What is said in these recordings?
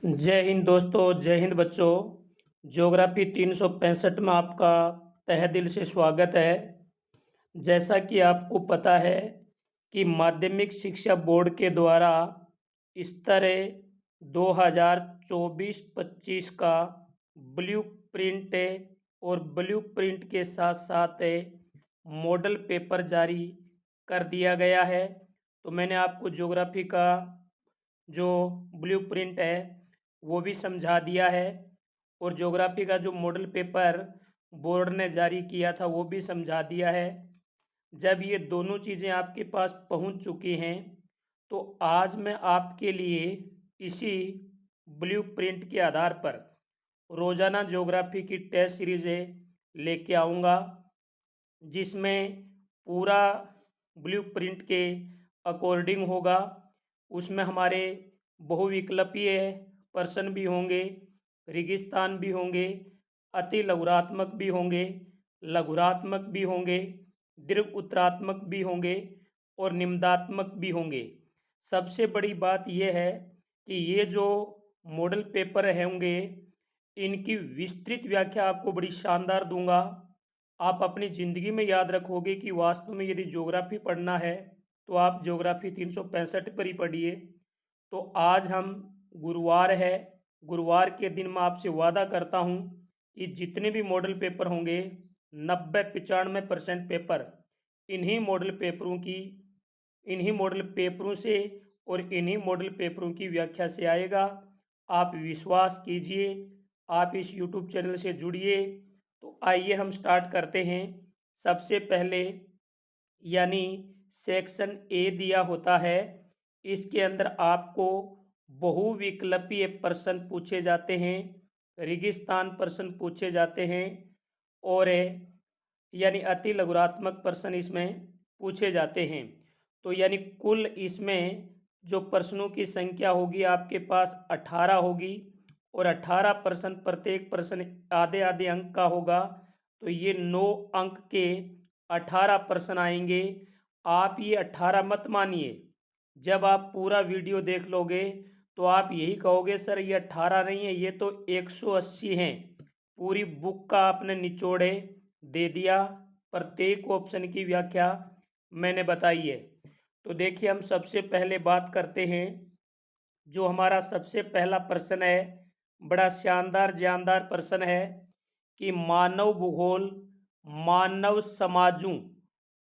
जय हिंद दोस्तों, जय हिंद बच्चों। ज्योग्राफी 365 में आपका तहे दिल से स्वागत है। जैसा कि आपको पता है कि माध्यमिक शिक्षा बोर्ड के द्वारा स्तर 2024-25 का ब्लू प्रिंट और ब्लू प्रिंट के साथ साथ मॉडल पेपर जारी कर दिया गया है। तो मैंने आपको ज्योग्राफी का जो ब्लू प्रिंट है वो भी समझा दिया है और ज्योग्राफी का जो मॉडल पेपर बोर्ड ने जारी किया था वो भी समझा दिया है। जब ये दोनों चीज़ें आपके पास पहुंच चुकी हैं तो आज मैं आपके लिए इसी ब्लू प्रिंट के आधार पर रोज़ाना ज्योग्राफी की टेस्ट सीरीज़ें लेके आऊँगा, जिसमें पूरा ब्लू प्रिंट के अकॉर्डिंग होगा। उसमें हमारे बहुविकल्पीय प्रश्न भी होंगे, रेगिस्तान भी होंगे, अति लघुरात्मक भी होंगे, लघुरात्मक भी होंगे, दीर्घ उत्तरात्मक भी होंगे और निम्नात्मक भी होंगे। सबसे बड़ी बात यह है कि ये जो मॉडल पेपर होंगे इनकी विस्तृत व्याख्या आपको बड़ी शानदार दूंगा। आप अपनी ज़िंदगी में याद रखोगे कि वास्तव में यदि ज्योग्राफी पढ़ना है तो आप ज्योग्राफी 365 पर ही पढ़िए। तो आज हम गुरुवार है, गुरुवार के दिन मैं आपसे वादा करता हूँ कि जितने भी मॉडल पेपर होंगे 90-95% पेपर इन्हीं मॉडल पेपरों से और इन्हीं मॉडल पेपरों की व्याख्या से आएगा। आप विश्वास कीजिए, आप इस यूट्यूब चैनल से जुड़िए। तो आइए हम स्टार्ट करते हैं। सबसे पहले यानी सेक्शन ए दिया होता है, इसके अंदर आपको बहुविकल्पीय प्रश्न पूछे जाते हैं, रेगिस्तान प्रश्न पूछे जाते हैं और यानी अति लघुरात्मक प्रश्न इसमें पूछे जाते हैं। तो यानी कुल इसमें जो प्रश्नों की संख्या होगी आपके पास 18 होगी और 18 प्रश्न, प्रत्येक प्रश्न आधे आधे अंक का होगा। तो ये 9 अंक के 18 प्रश्न आएंगे। आप ये 18 मत मानिए, जब आप पूरा वीडियो देख लोगे तो आप यही कहोगे सर ये 18 नहीं है, ये तो 180 हैं। पूरी बुक का आपने निचोड़े दे दिया, प्रत्येक ऑप्शन की व्याख्या मैंने बताई है। तो देखिए हम सबसे पहले बात करते हैं। जो हमारा सबसे पहला प्रश्न है बड़ा शानदार जानदार प्रश्न है कि मानव भूगोल मानव समाजों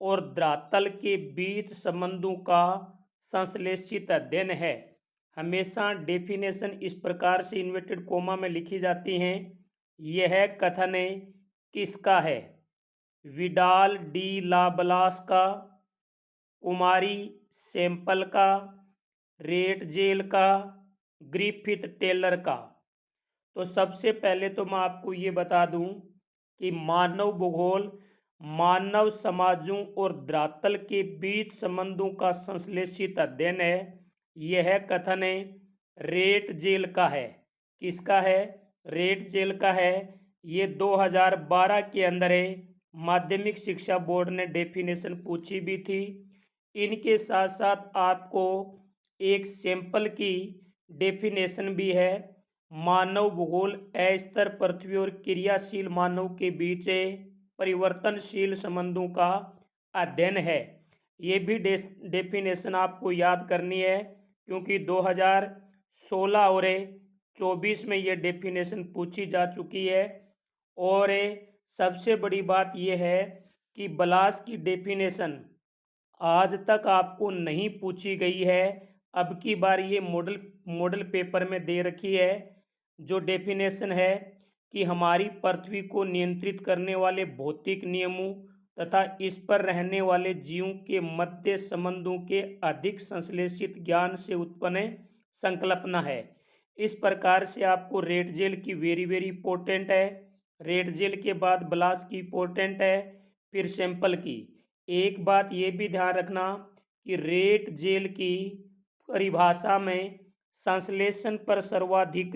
और धरातल के बीच संबंधों का संश्लेषित अध्ययन है। हमेशा डेफिनेशन इस प्रकार से इन्वर्टेड कोमा में लिखी जाती हैं। यह कथन किसका है? विडाल डी ला ब्लास का, कुमारी सैंपल का, रेटजेल का, ग्रिफिथ टेलर का। तो सबसे पहले तो मैं आपको ये बता दूं कि मानव भूगोल मानव समाजों और धरातल के बीच संबंधों का संश्लेषित अध्ययन है। यह कथन रेटजेल का है। किसका है? रेटजेल का है। ये 2012 के अंदर माध्यमिक शिक्षा बोर्ड ने डेफिनेशन पूछी भी थी। इनके साथ साथ आपको एक सैंपल की डेफिनेशन भी है। मानव भूगोल अस्थिर पृथ्वी और क्रियाशील मानव के बीच परिवर्तनशील संबंधों का अध्ययन है। ये भी डेफिनेशन आपको याद करनी है क्योंकि 2016 और 24 में ये डेफिनेशन पूछी जा चुकी है। और सबसे बड़ी बात यह है कि ब्लास की डेफिनेशन आज तक आपको नहीं पूछी गई है। अब की बार ये मॉडल पेपर में दे रखी है। जो डेफिनेशन है कि हमारी पृथ्वी को नियंत्रित करने वाले भौतिक नियमों तथा इस पर रहने वाले जीवों के मध्य संबंधों के अधिक संश्लेषित ज्ञान से उत्पन्न संकल्पना है। इस प्रकार से आपको रेटजेल की वेरी वेरी इंपॉर्टेंट है। रेटजेल के बाद ब्लास की इंपॉर्टेंट है, फिर सैंपल की। एक बात ये भी ध्यान रखना कि रेटजेल की परिभाषा में संश्लेषण पर सर्वाधिक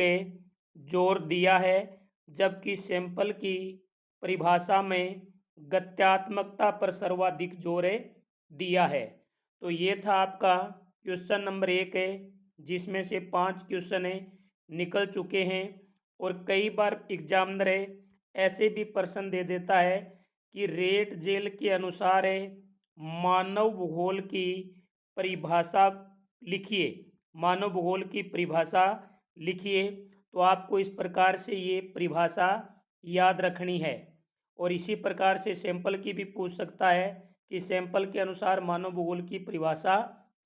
जोर दिया है, जबकि सैंपल की परिभाषा में गत्यात्मकता पर सर्वाधिक जोर दिया है। तो ये था आपका क्वेश्चन नंबर 1 है, जिसमें से 5 क्वेश्चन निकल चुके हैं। और कई बार एग्जामिनर ऐसे भी प्रश्न दे देता है कि रेट जेल के अनुसार मानव भूगोल की परिभाषा लिखिए, मानव भूगोल की परिभाषा लिखिए। तो आपको इस प्रकार से ये परिभाषा याद रखनी है। और इसी प्रकार से सैंपल की भी पूछ सकता है कि सैंपल के अनुसार मानव भूगोल की परिभाषा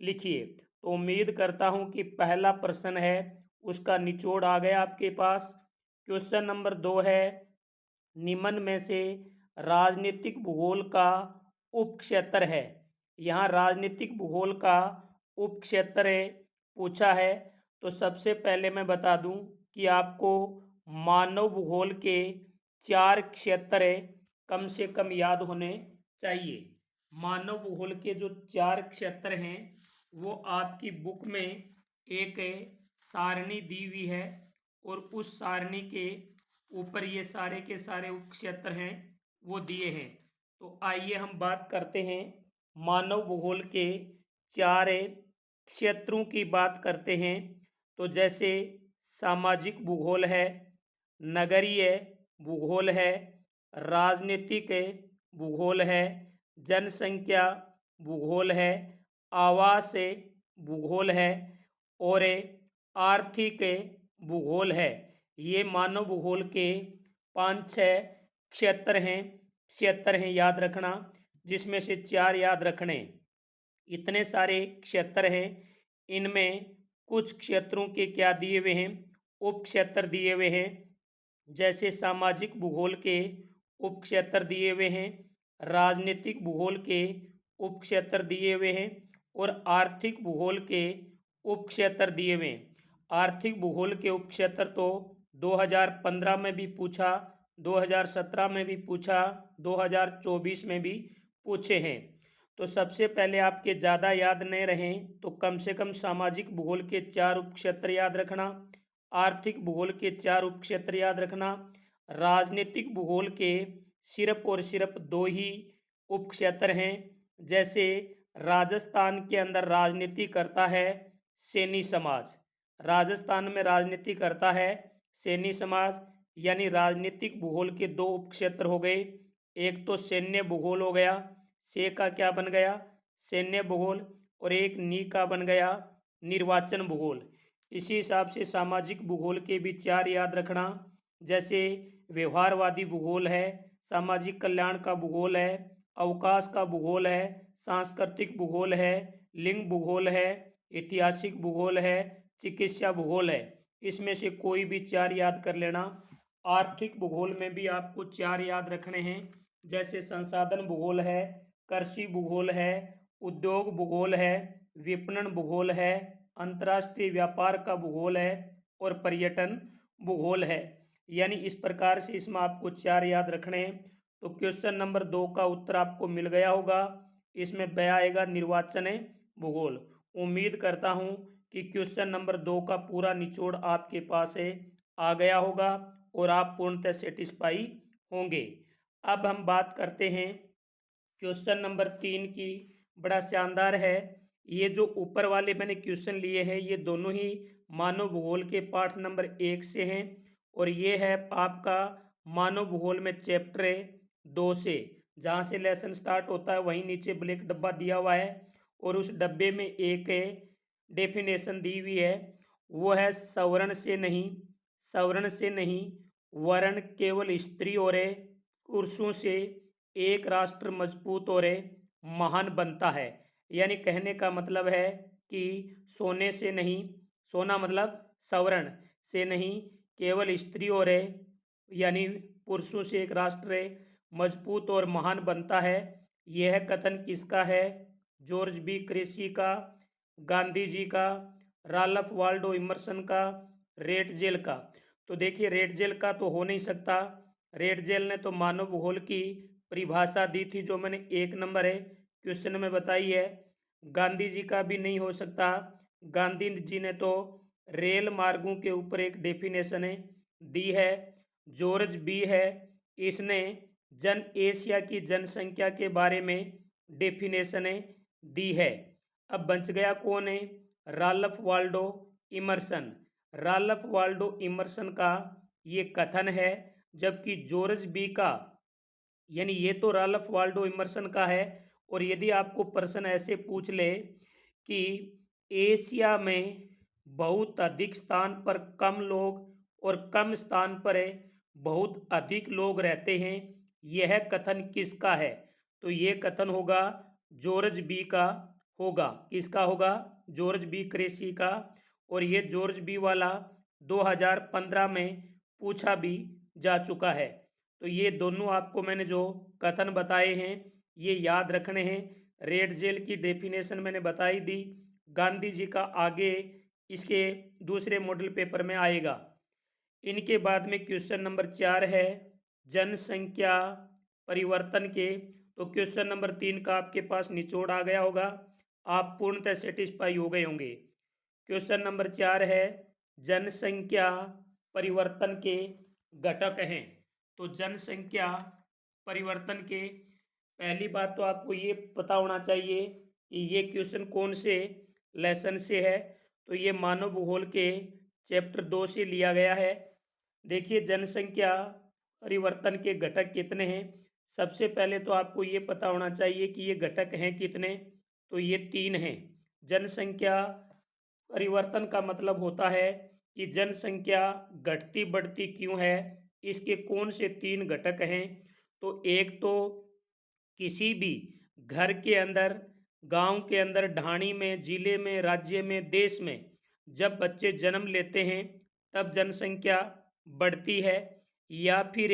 लिखिए। तो उम्मीद करता हूँ कि पहला प्रश्न है उसका निचोड़ आ गया आपके पास। क्वेश्चन नंबर 2 है, निम्न में से राजनीतिक भूगोल का उपक्षेत्र है। यहाँ राजनीतिक भूगोल का उपक्षेत्र पूछा है। तो सबसे पहले मैं बता दूं कि आपको मानव भूगोल के 4 क्षेत्र कम से कम याद होने चाहिए। मानव भूगोल के जो 4 क्षेत्र हैं वो आपकी बुक में एक सारणी दी हुई है और उस सारणी के ऊपर ये सारे के सारे उपक्षेत्र हैं वो दिए हैं। तो आइए हम बात करते हैं मानव भूगोल के 4 क्षेत्रों की बात करते हैं। तो जैसे सामाजिक भूगोल है, नगरीय भूगोल है, राजनीतिक भूगोल है, जनसंख्या भूगोल है, आवास भूगोल है और आर्थिक भूगोल है। ये मानव भूगोल के 5-6 क्षेत्र हैं याद रखना, जिसमें से 4 याद रखने। इतने सारे क्षेत्र हैं, इनमें कुछ क्षेत्रों के क्या दिए हुए हैं, उप क्षेत्र दिए हुए हैं। जैसे सामाजिक भूगोल के उप क्षेत्र दिए हुए हैं, राजनीतिक भूगोल के उप क्षेत्र दिए हुए हैं और आर्थिक भूगोल के उप क्षेत्र दिए हुए हैं। आर्थिक भूगोल के उप क्षेत्र तो 2015 में भी पूछा, 2017 में भी पूछा, 2024 में भी पूछे हैं। तो सबसे पहले आपके ज़्यादा याद नहीं रहें तो कम से कम सामाजिक भूगोल के 4 उपक्षेत्र याद रखना, आर्थिक भूगोल के 4 उपक्षेत्र याद रखना, राजनीतिक भूगोल के सिर्फ और सिर्फ 2 ही उपक्षेत्र हैं। जैसे राजस्थान के अंदर राजनीति करता है सैनी समाज, राजस्थान में राजनीति करता है सैनी समाज, यानी राजनीतिक भूगोल के 2 उपक्षेत्र हो गए। एक तो सैन्य भूगोल हो गया, से का क्या बन गया सैन्य भूगोल, और एक नी का बन गया निर्वाचन भूगोल। इसी हिसाब से सामाजिक भूगोल के भी 4 याद रखना। जैसे व्यवहारवादी भूगोल है, सामाजिक कल्याण का भूगोल है, अवकाश का भूगोल है, सांस्कृतिक भूगोल है, लिंग भूगोल है, ऐतिहासिक भूगोल है, चिकित्सा भूगोल है। इसमें से कोई भी 4 याद कर लेना। आर्थिक भूगोल में भी आपको 4 याद रखने हैं। जैसे संसाधन भूगोल है, कृषि भूगोल है, उद्योग भूगोल है, विपणन भूगोल है, अंतर्राष्ट्रीय व्यापार का भूगोल है और पर्यटन भूगोल है। यानी इस प्रकार से इसमें आपको 4 याद रखने हैं। तो क्वेश्चन नंबर 2 का उत्तर आपको मिल गया होगा। इसमें ब आएगा निर्वाचन भूगोल। उम्मीद करता हूँ कि क्वेश्चन नंबर 2 का पूरा निचोड़ आपके पास आ गया होगा और आप पूर्णतः सेटिस्फाई होंगे। अब हम बात करते हैं क्वेश्चन नंबर 3 की। बड़ा शानदार है। ये जो ऊपर वाले मैंने क्वेश्चन लिए हैं ये दोनों ही मानव भूगोल के पाठ नंबर 1 से हैं और ये है आपका मानव भूगोल में चैप्टर 2 से। जहाँ से लेसन स्टार्ट होता है वहीं नीचे ब्लैक डब्बा दिया हुआ है और उस डब्बे में एक डेफिनेशन दी हुई है, वो है सवर्ण से नहीं, सवर्ण से नहीं वर्ण केवल स्त्री और पुरुषों से एक राष्ट्र मजबूत और महान बनता है। यानी कहने का मतलब है कि सोने से नहीं, सोना मतलब सवर्ण से नहीं, केवल स्त्री और यानी पुरुषों से एक राष्ट्र मजबूत और महान बनता है। यह कथन किसका है? जॉर्ज बी क्रेसी का, गांधी जी का, राल्फ वाल्डो इमर्सन का, रेटजेल का। तो देखिए रेटजेल का तो हो नहीं सकता। रेटजेल ने तो मानव भूगोल की परिभाषा दी थी जो मैंने 1 नंबर क्वेश्चन में बताई है। गांधी जी का भी नहीं हो सकता। गांधी जी ने तो रेल मार्गों के ऊपर एक डेफिनेशन दी है। जॉर्ज बी है, इसने एशिया की जनसंख्या के बारे में डेफिनेशन दी है। अब बच गया कौन है? Ralph Waldo immersion. Ralph Waldo immersion का ये कथन है, जबकि जॉर्ज बी का, यानी ये तो राल्फ वाल्डो इमर्सन का है। और यदि आपको प्रश्न ऐसे पूछ ले कि एशिया में बहुत अधिक स्थान पर कम लोग और कम स्थान पर बहुत अधिक लोग रहते हैं, यह कथन किसका है, तो ये कथन होगा जॉर्ज बी का होगा। किसका होगा? जॉर्ज बी क्रेसी का। और ये जॉर्ज बी वाला 2015 में पूछा भी जा चुका है। तो ये दोनों आपको मैंने जो कथन बताए हैं ये याद रखने हैं। रेड जेल की डेफिनेशन मैंने बताई दी। गांधी जी का आगे इसके दूसरे मॉडल पेपर में आएगा। इनके बाद में क्वेश्चन नंबर 4 है जनसंख्या परिवर्तन के। तो क्वेश्चन नंबर 3 का आपके पास निचोड़ आ गया होगा, आप पूर्णतः सेटिस्फाई हो गए होंगे। क्वेश्चन नंबर 4 है जनसंख्या परिवर्तन के घटक हैं। तो जनसंख्या परिवर्तन के पहली बात तो आपको ये पता होना चाहिए कि ये क्वेश्चन कौन से लेसन से है। तो ये मानव भूगोल के चैप्टर 2 से लिया गया है। देखिए जनसंख्या परिवर्तन के घटक कितने हैं। सबसे पहले तो आपको ये पता होना चाहिए कि ये घटक हैं कितने, तो ये 3 हैं। जनसंख्या परिवर्तन का मतलब होता है कि जनसंख्या घटती बढ़ती क्यों है, इसके कौन से 3 घटक हैं। तो एक तो किसी भी घर के अंदर, गांव के अंदर, ढाणी में, जिले में, राज्य में, देश में जब बच्चे जन्म लेते हैं तब जनसंख्या बढ़ती है। या फिर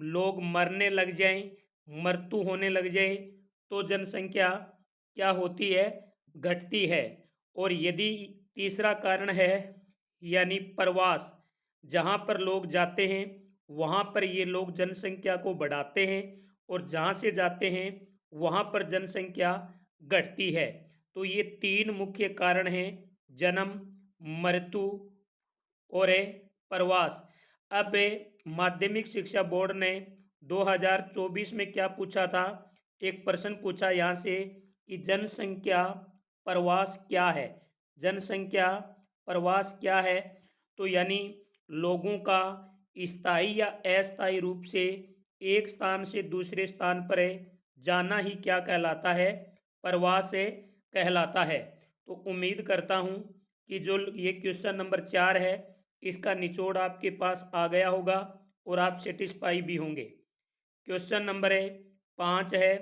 लोग मरने लग जाएं, मृत्यु होने लग जाए तो जनसंख्या क्या होती है, घटती है। और यदि तीसरा कारण है यानी प्रवास, जहाँ पर लोग जाते हैं वहाँ पर ये लोग जनसंख्या को बढ़ाते हैं और जहाँ से जाते हैं वहाँ पर जनसंख्या घटती है। तो ये 3 मुख्य कारण हैं, जन्म, मृत्यु और प्रवास। अब माध्यमिक शिक्षा बोर्ड ने 2024 में क्या पूछा था, एक प्रश्न पूछा यहाँ से कि जनसंख्या प्रवास क्या है। जनसंख्या प्रवास क्या है, तो यानी लोगों का स्थायी या अस्थायी रूप से एक स्थान से दूसरे स्थान पर जाना ही क्या कहलाता है, प्रवास कहलाता है। तो उम्मीद करता हूँ कि जो ये क्वेश्चन नंबर 4 है इसका निचोड़ आपके पास आ गया होगा और आप सेटिस्फाई भी होंगे। क्वेश्चन नंबर 5 है,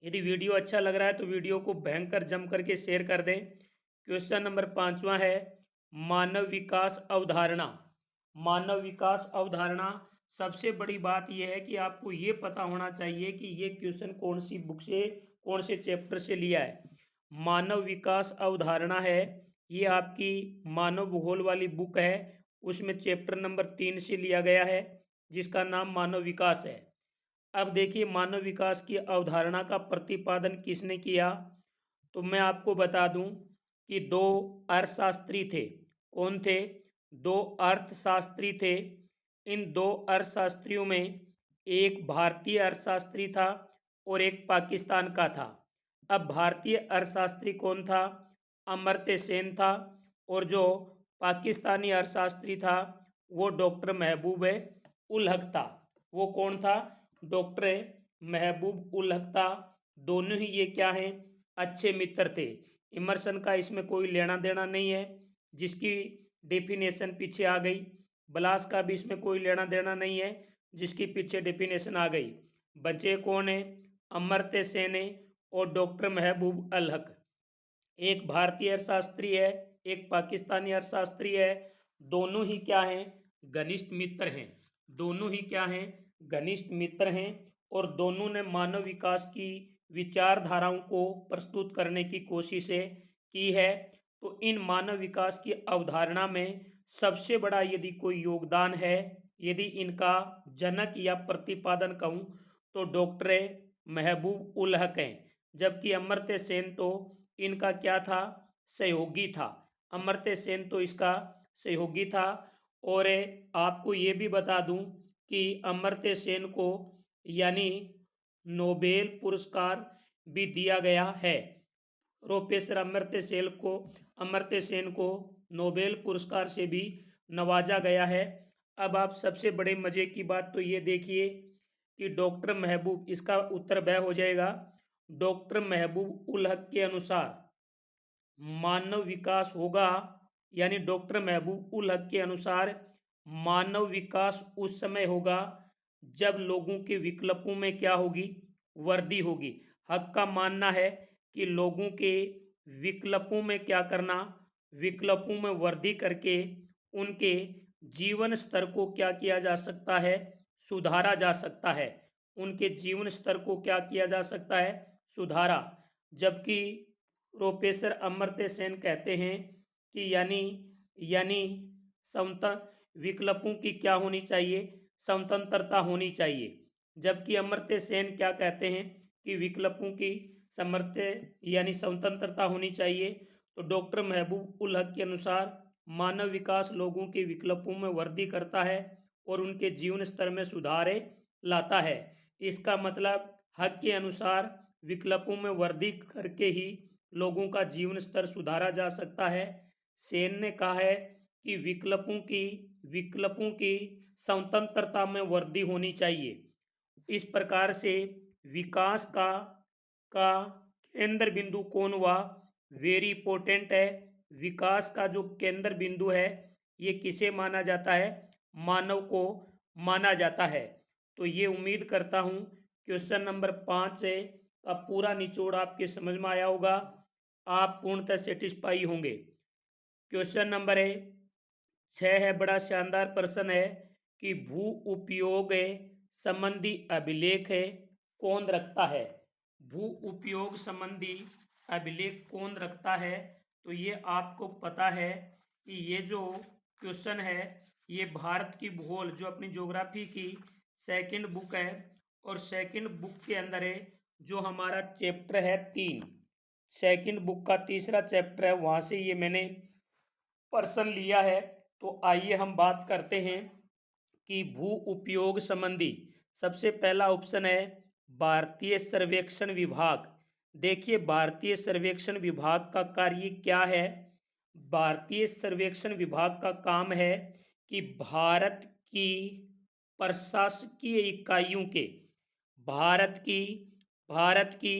यदि वीडियो अच्छा लग रहा है तो वीडियो को भयंकर जम करके शेयर कर दें। क्वेश्चन नंबर 5वां है मानव विकास अवधारणा। मानव विकास अवधारणा, सबसे बड़ी बात यह है कि आपको ये पता होना चाहिए कि ये क्वेश्चन कौन सी बुक से, कौन से चैप्टर से लिया है। मानव विकास अवधारणा है, ये आपकी मानव भूगोल वाली बुक है, उसमें चैप्टर नंबर 3 से लिया गया है जिसका नाम मानव विकास है। अब देखिए मानव विकास की अवधारणा का प्रतिपादन किसने किया, तो मैं आपको बता दूं कि 2 अर्थशास्त्री थे। कौन थे? 2 अर्थशास्त्री थे। इन 2 अर्थशास्त्रियों में एक भारतीय अर्थशास्त्री था और एक पाकिस्तान का था। अब भारतीय अर्थशास्त्री कौन था? अमर्त्य सेन था। और जो पाकिस्तानी अर्थशास्त्री था वो डॉक्टर महबूब उल हक था। वो कौन था? डॉक्टर महबूब उल हक था। दोनों ही ये क्या हैं? अच्छे मित्र थे। इमर्सन का इसमें कोई लेना देना नहीं है, जिसकी डेफिनेशन पीछे आ गई। ब्लास का भी इसमें कोई लेना देना नहीं है, जिसकी पीछे डेफिनेशन आ गई। बचे कौन है? अमर्त्य सेन और डॉक्टर महबूब उल हक। एक भारतीय अर्थशास्त्री है, एक पाकिस्तानी अर्थशास्त्री है। दोनों ही क्या हैं? घनिष्ठ मित्र हैं। दोनों ही क्या हैं? घनिष्ठ मित्र हैं। और दोनों ने मानव विकास की विचारधाराओं को प्रस्तुत करने की कोशिश की है। तो इन मानव विकास की अवधारणा में सबसे बड़ा यदि कोई योगदान है, यदि इनका जनक या प्रतिपादन कहूँ तो डॉक्टर महबूब उल हक हैं। जबकि अमर्त्य सेन तो इनका क्या था? सहयोगी था। अमर्त्य सेन तो इसका सहयोगी था। और आपको ये भी बता दूं कि अमर्त्य सेन को यानी नोबेल पुरस्कार भी दिया गया है। प्रोफेसर अमर्त्य सेन को नोबेल पुरस्कार से भी नवाजा गया है। अब आप सबसे बड़े मज़े की बात तो ये देखिए कि डॉक्टर महबूब, इसका उत्तर ब हो जाएगा। डॉक्टर महबूब उल हक के अनुसार मानव विकास होगा, यानी डॉक्टर महबूब उल हक के अनुसार मानव विकास उस समय होगा जब लोगों के विकल्पों में क्या होगी, वृद्धि होगी। हक का मानना है कि लोगों के विकल्पों में क्या करना, विकल्पों में वृद्धि करके उनके जीवन स्तर को क्या किया जा सकता है, सुधारा जा सकता है। उनके जीवन स्तर को क्या किया जा सकता है, सुधारा। जबकि प्रोफेसर अमर्त्य सेन कहते हैं कि यानी यानी समता विकल्पों की क्या होनी चाहिए, स्वतंत्रता होनी चाहिए। जबकि अमर्त्य सेन क्या कहते हैं कि विकल्पों की समर्थ यानी स्वतंत्रता होनी चाहिए। तो डॉक्टर महबूब उल हक के अनुसार मानव विकास लोगों के विकल्पों में वृद्धि करता है और उनके जीवन स्तर में सुधार लाता है। इसका मतलब हक के अनुसार विकल्पों में वृद्धि करके ही लोगों का जीवन स्तर सुधारा जा सकता है। सेन ने कहा है कि विकल्पों की स्वतंत्रता में वृद्धि होनी चाहिए। इस प्रकार से विकास का केंद्र बिंदु कौन हुआ, वेरी इंपॉर्टेंट है। विकास का जो केंद्र बिंदु है ये किसे माना जाता है, मानव को माना जाता है। तो ये उम्मीद करता हूँ क्वेश्चन नंबर 5 से का पूरा निचोड़ आपके समझ में आया होगा, आप पूर्णतः सेटिस्फाई होंगे। क्वेश्चन नंबर 6 है, बड़ा शानदार प्रश्न है कि भू उपयोग संबंधी अभिलेख कौन रखता है। भू उपयोग संबंधी अभिलेख कौन रखता है, तो ये आपको पता है कि ये जो क्वेश्चन है ये भारत की भूगोल जो अपनी ज्योग्राफी की सेकंड बुक है, और सेकंड बुक के अंदर है जो हमारा चैप्टर है 3, सेकंड बुक का तीसरा चैप्टर है, वहाँ से ये मैंने प्रश्न लिया है। तो आइए हम बात करते हैं कि भू उपयोग संबंधी। सबसे पहला ऑप्शन है भारतीय सर्वेक्षण विभाग। देखिए भारतीय सर्वेक्षण विभाग का कार्य क्या है। भारतीय सर्वेक्षण विभाग का काम है कि भारत की प्रशासकीय इकाइयों के भारत की भारत की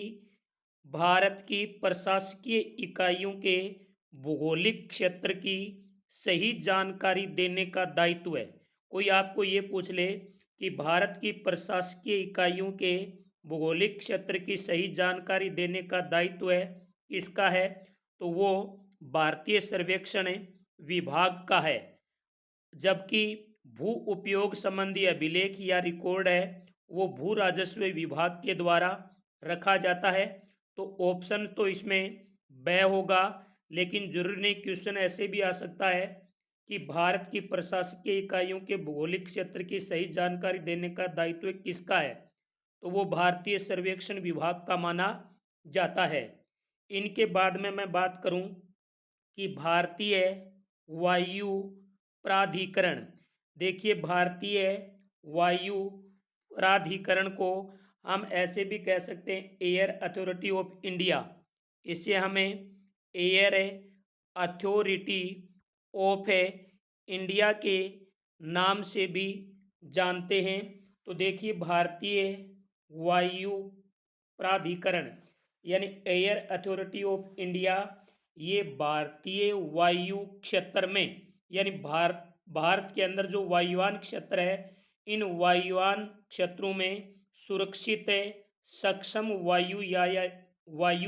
भारत की प्रशासकीय इकाइयों के भौगोलिक क्षेत्र की सही जानकारी देने का दायित्व है। कोई आपको ये पूछ ले कि भारत की प्रशासकीय इकाइयों के भौगोलिक क्षेत्र की सही जानकारी देने का दायित्व है किसका है, तो वो भारतीय सर्वेक्षण विभाग का है। जबकि भू उपयोग संबंधी अभिलेख या रिकॉर्ड है वो भू राजस्व विभाग के द्वारा रखा जाता है। तो ऑप्शन तो इसमें ब होगा, लेकिन जरूरी नहीं, क्वेश्चन ऐसे भी आ सकता है कि भारत की प्रशासकीय इकाइयों के भौगोलिक क्षेत्र की सही जानकारी देने का दायित्व किसका है, तो वो भारतीय सर्वेक्षण विभाग का माना जाता है। इनके बाद में मैं बात करूं कि भारतीय वायु प्राधिकरण। देखिए भारतीय वायु प्राधिकरण को हम ऐसे भी कह सकते हैं एयर अथॉरिटी ऑफ इंडिया। इसे हमें एयर अथॉरिटी ऑफ इंडिया के नाम से भी जानते हैं। तो देखिए भारतीय वायु प्राधिकरण यानी एयर अथॉरिटी ऑफ इंडिया, ये भारतीय वायु क्षेत्र में यानी भारत के अंदर जो वायुयान क्षेत्र है, इन वायुयान क्षेत्रों में सुरक्षित सक्षम वायु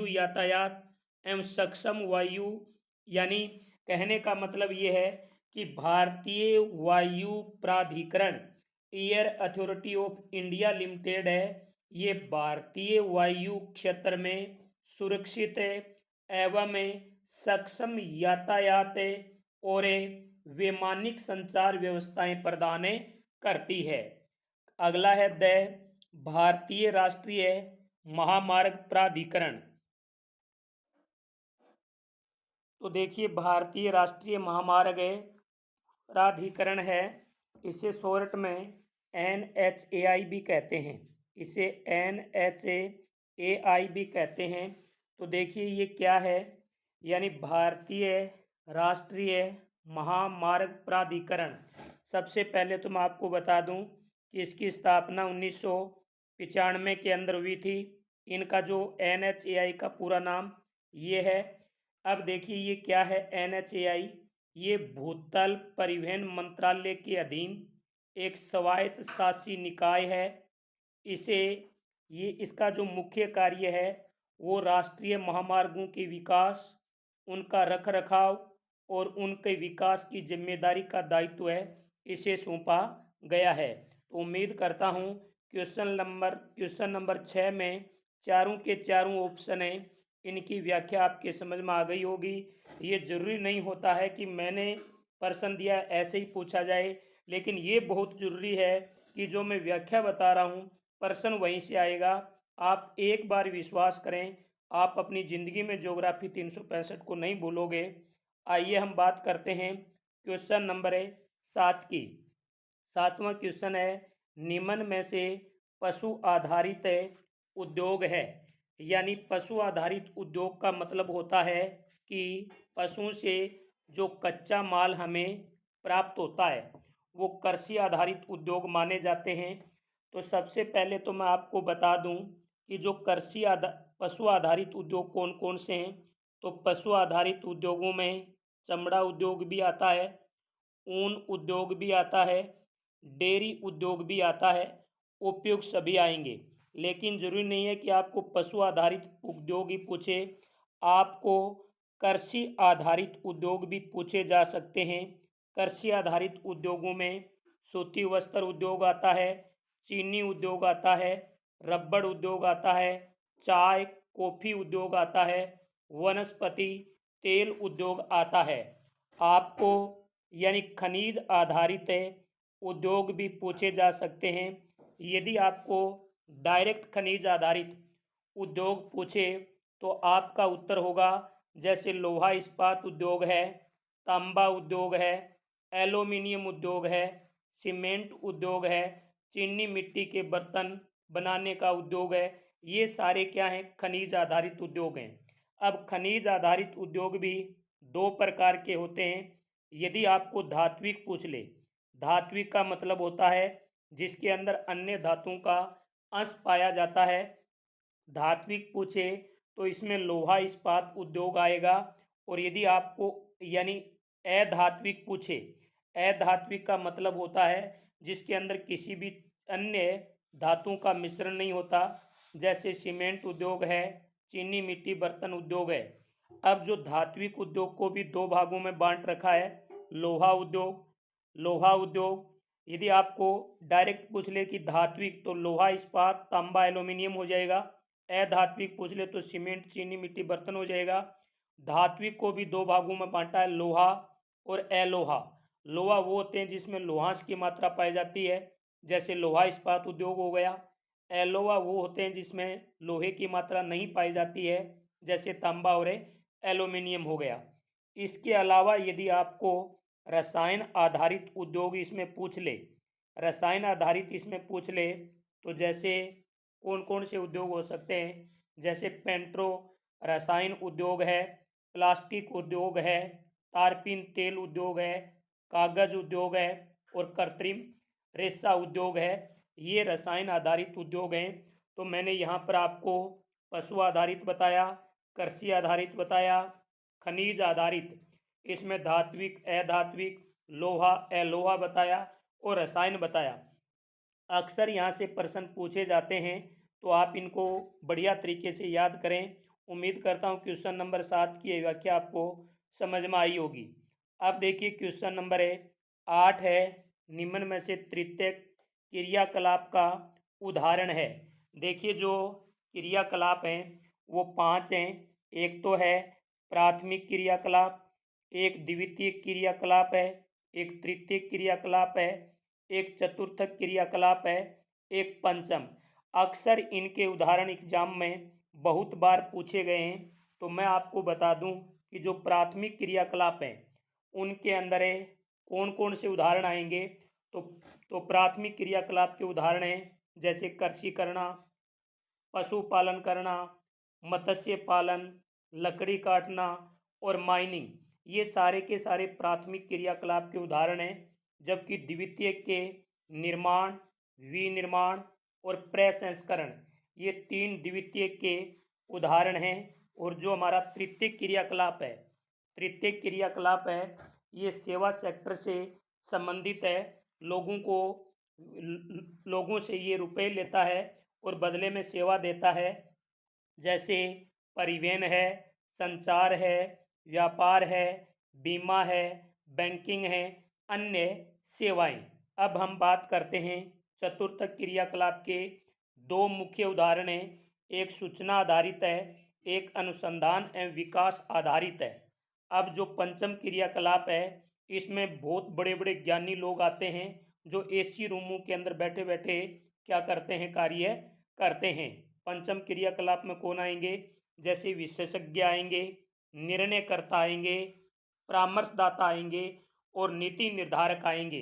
यातायात एवं सक्षम वायु, यानी कहने का मतलब ये है कि भारतीय वायु प्राधिकरण air authority of India limited है, ये भारतीय वायु क्षेत्र में सुरक्षित एवं सक्षम यातायात और वैमानिक संचार व्यवस्थाएं प्रदान करती है। अगला है द भारतीय राष्ट्रीय महामार्ग प्राधिकरण। तो देखिए भारतीय राष्ट्रीय महामार्ग प्राधिकरण है, इसे शॉर्ट में NHAI भी कहते हैं, इसे NHAI भी कहते हैं। तो देखिए ये क्या है, यानी भारतीय राष्ट्रीय महामार्ग प्राधिकरण। सबसे पहले तो मैं आपको बता दूं कि इसकी स्थापना 1995 के अंदर हुई थी। इनका जो NHAI का पूरा नाम ये है। अब देखिए ये क्या है NHAI। ये भूतल परिवहन मंत्रालय के अधीन एक स्वायत्त शासी निकाय है। इसे ये इसका जो मुख्य कार्य है वो राष्ट्रीय महामार्गों के विकास, उनका रखरखाव और उनके विकास की जिम्मेदारी का दायित्व है इसे सौंपा गया है। तो उम्मीद करता हूँ क्वेश्चन नंबर 6 में चारों के चारों ऑप्शन हैं, इनकी व्याख्या आपके समझ में आ गई होगी। ये जरूरी नहीं होता है कि मैंने प्रश्न दिया ऐसे ही पूछा जाए, लेकिन ये बहुत ज़रूरी है कि जो मैं व्याख्या बता रहा हूँ प्रश्न वहीं से आएगा। आप एक बार विश्वास करें, आप अपनी ज़िंदगी में ज्योग्राफी 365 को नहीं भूलोगे। आइए हम बात करते हैं क्वेश्चन नंबर 7 की। 7वां क्वेश्चन है, निम्न में से पशु आधारित उद्योग है। यानी पशु आधारित उद्योग का मतलब होता है कि पशुओं से जो कच्चा माल हमें प्राप्त होता है वो कृषि आधारित उद्योग माने जाते हैं। तो सबसे पहले तो मैं आपको बता दूं कि जो पशु आधारित उद्योग कौन कौन से हैं। तो पशु आधारित उद्योगों में चमड़ा उद्योग भी आता है, ऊन उद्योग भी आता है, डेयरी उद्योग भी आता है। उपयुक्त सभी आएंगे, लेकिन जरूरी नहीं है कि आपको पशु आधारित उद्योग ही पूछे, आपको कृषि आधारित उद्योग भी पूछे जा सकते हैं। कृषि आधारित उद्योगों में सूती वस्त्र उद्योग आता है, चीनी उद्योग आता है, रबड़ उद्योग आता है, चाय कॉफ़ी उद्योग आता है, वनस्पति तेल उद्योग आता है। आपको यानी खनिज आधारित उद्योग भी पूछे जा सकते हैं। यदि आपको डायरेक्ट खनिज आधारित उद्योग पूछे तो आपका उत्तर होगा जैसे लोहा इस्पात उद्योग है, तांबा उद्योग है, एल्यूमिनियम उद्योग है, सीमेंट उद्योग है, चीनी मिट्टी के बर्तन बनाने का उद्योग है। ये सारे क्या हैं, खनिज आधारित उद्योग हैं। अब खनिज आधारित उद्योग भी दो प्रकार के होते हैं। यदि आपको धात्विक पूछ ले, धात्विक का मतलब होता है जिसके अंदर अन्य धातुओं का अंश पाया जाता है। धात्विक पूछे तो इसमें लोहा इस्पात उद्योग आएगा। और यदि आपको यानी अधात्विक पूछे, अधात्विक का मतलब होता है जिसके अंदर किसी भी अन्य धातुओं का मिश्रण नहीं होता, जैसे सीमेंट उद्योग है, चीनी मिट्टी बर्तन उद्योग है। अब जो धात्विक उद्योग को भी दो भागों में बांट रखा है, लोहा उद्योग यदि आपको डायरेक्ट पूछ ले कि धात्विक तो लोहा इस्पात तांबा एल्यूमिनियम हो जाएगा। अधात्विक पूछ ले तो सीमेंट चीनी मिट्टी बर्तन हो जाएगा। धात्विक को भी दो भागों में बांटा है, लोहा और अलोहा। लोहा वो होते हैं जिसमें लोहांश की मात्रा पाई जाती है, जैसे लोहा इस्पात उद्योग हो गया। अलोहा वो होते हैं जिसमें लोहे की मात्रा नहीं पाई जाती है, जैसे तांबा और एल्यूमिनियम हो गया। इसके अलावा यदि आपको रसायन आधारित उद्योग इसमें पूछ ले, रसायन आधारित इसमें पूछ ले तो जैसे कौन कौन से उद्योग हो सकते हैं, जैसे पेंट्रो रसायन उद्योग है, प्लास्टिक उद्योग है, तारपीन तेल उद्योग है, कागज उद्योग है और कृत्रिम रेशा उद्योग है। ये रसायन आधारित उद्योग हैं। तो मैंने यहाँ पर आपको पशु आधारित बताया, कृषि आधारित बताया, खनिज आधारित इसमें धात्विक अधात्विक लोहा अलोहा बताया और रसायन बताया। अक्सर यहाँ से प्रश्न पूछे जाते हैं, तो आप इनको बढ़िया तरीके से याद करें। उम्मीद करता हूँ क्वेश्चन नंबर 7 की व्याख्या आपको समझ में आई होगी। अब देखिए क्वेश्चन नंबर 8 है, निम्न में से तृतीयक क्रियाकलाप का उदाहरण है। देखिए जो क्रियाकलाप हैं वो 5 हैं। एक तो है प्राथमिक क्रियाकलाप, एक द्वितीयक क्रियाकलाप है, एक तृतीयक क्रियाकलाप है, एक चतुर्थक क्रियाकलाप है, एक पंचम। अक्सर इनके उदाहरण एग्जाम में बहुत बार पूछे गए हैं। तो मैं आपको बता दूं कि जो प्राथमिक क्रियाकलाप हैं उनके अंदर कौन कौन से उदाहरण आएंगे। तो प्राथमिक क्रियाकलाप के उदाहरण हैं जैसे कृषि करना, पशुपालन करना, मत्स्य पालन, लकड़ी काटना और माइनिंग। ये सारे के सारे प्राथमिक क्रियाकलाप के उदाहरण हैं, जबकि द्वितीयक के निर्माण, विनिर्माण और प्रसंस्करण ये 3 द्वितीयक के उदाहरण हैं। और जो हमारा तृतीयक क्रियाकलाप है, ये सेवा सेक्टर से संबंधित है। लोगों से ये रुपए लेता है और बदले में सेवा देता है, जैसे परिवहन है, संचार है, व्यापार है, बीमा है, बैंकिंग है, अन्य सेवाएं। अब हम बात करते हैं चतुर्थक क्रियाकलाप के। 2 मुख्य उदाहरण हैं, एक सूचना आधारित है, एक अनुसंधान एवं विकास आधारित है। अब जो पंचम क्रियाकलाप है, इसमें बहुत बड़े बड़े ज्ञानी लोग आते हैं जो एसी रूमों के अंदर बैठे बैठे क्या करते हैं, कार्य करते हैं। पंचम क्रियाकलाप में कौन आएंगे, जैसे विशेषज्ञ आएंगे, निर्णयकर्ता आएंगे, परामर्शदाता आएंगे और नीति निर्धारक आएंगे।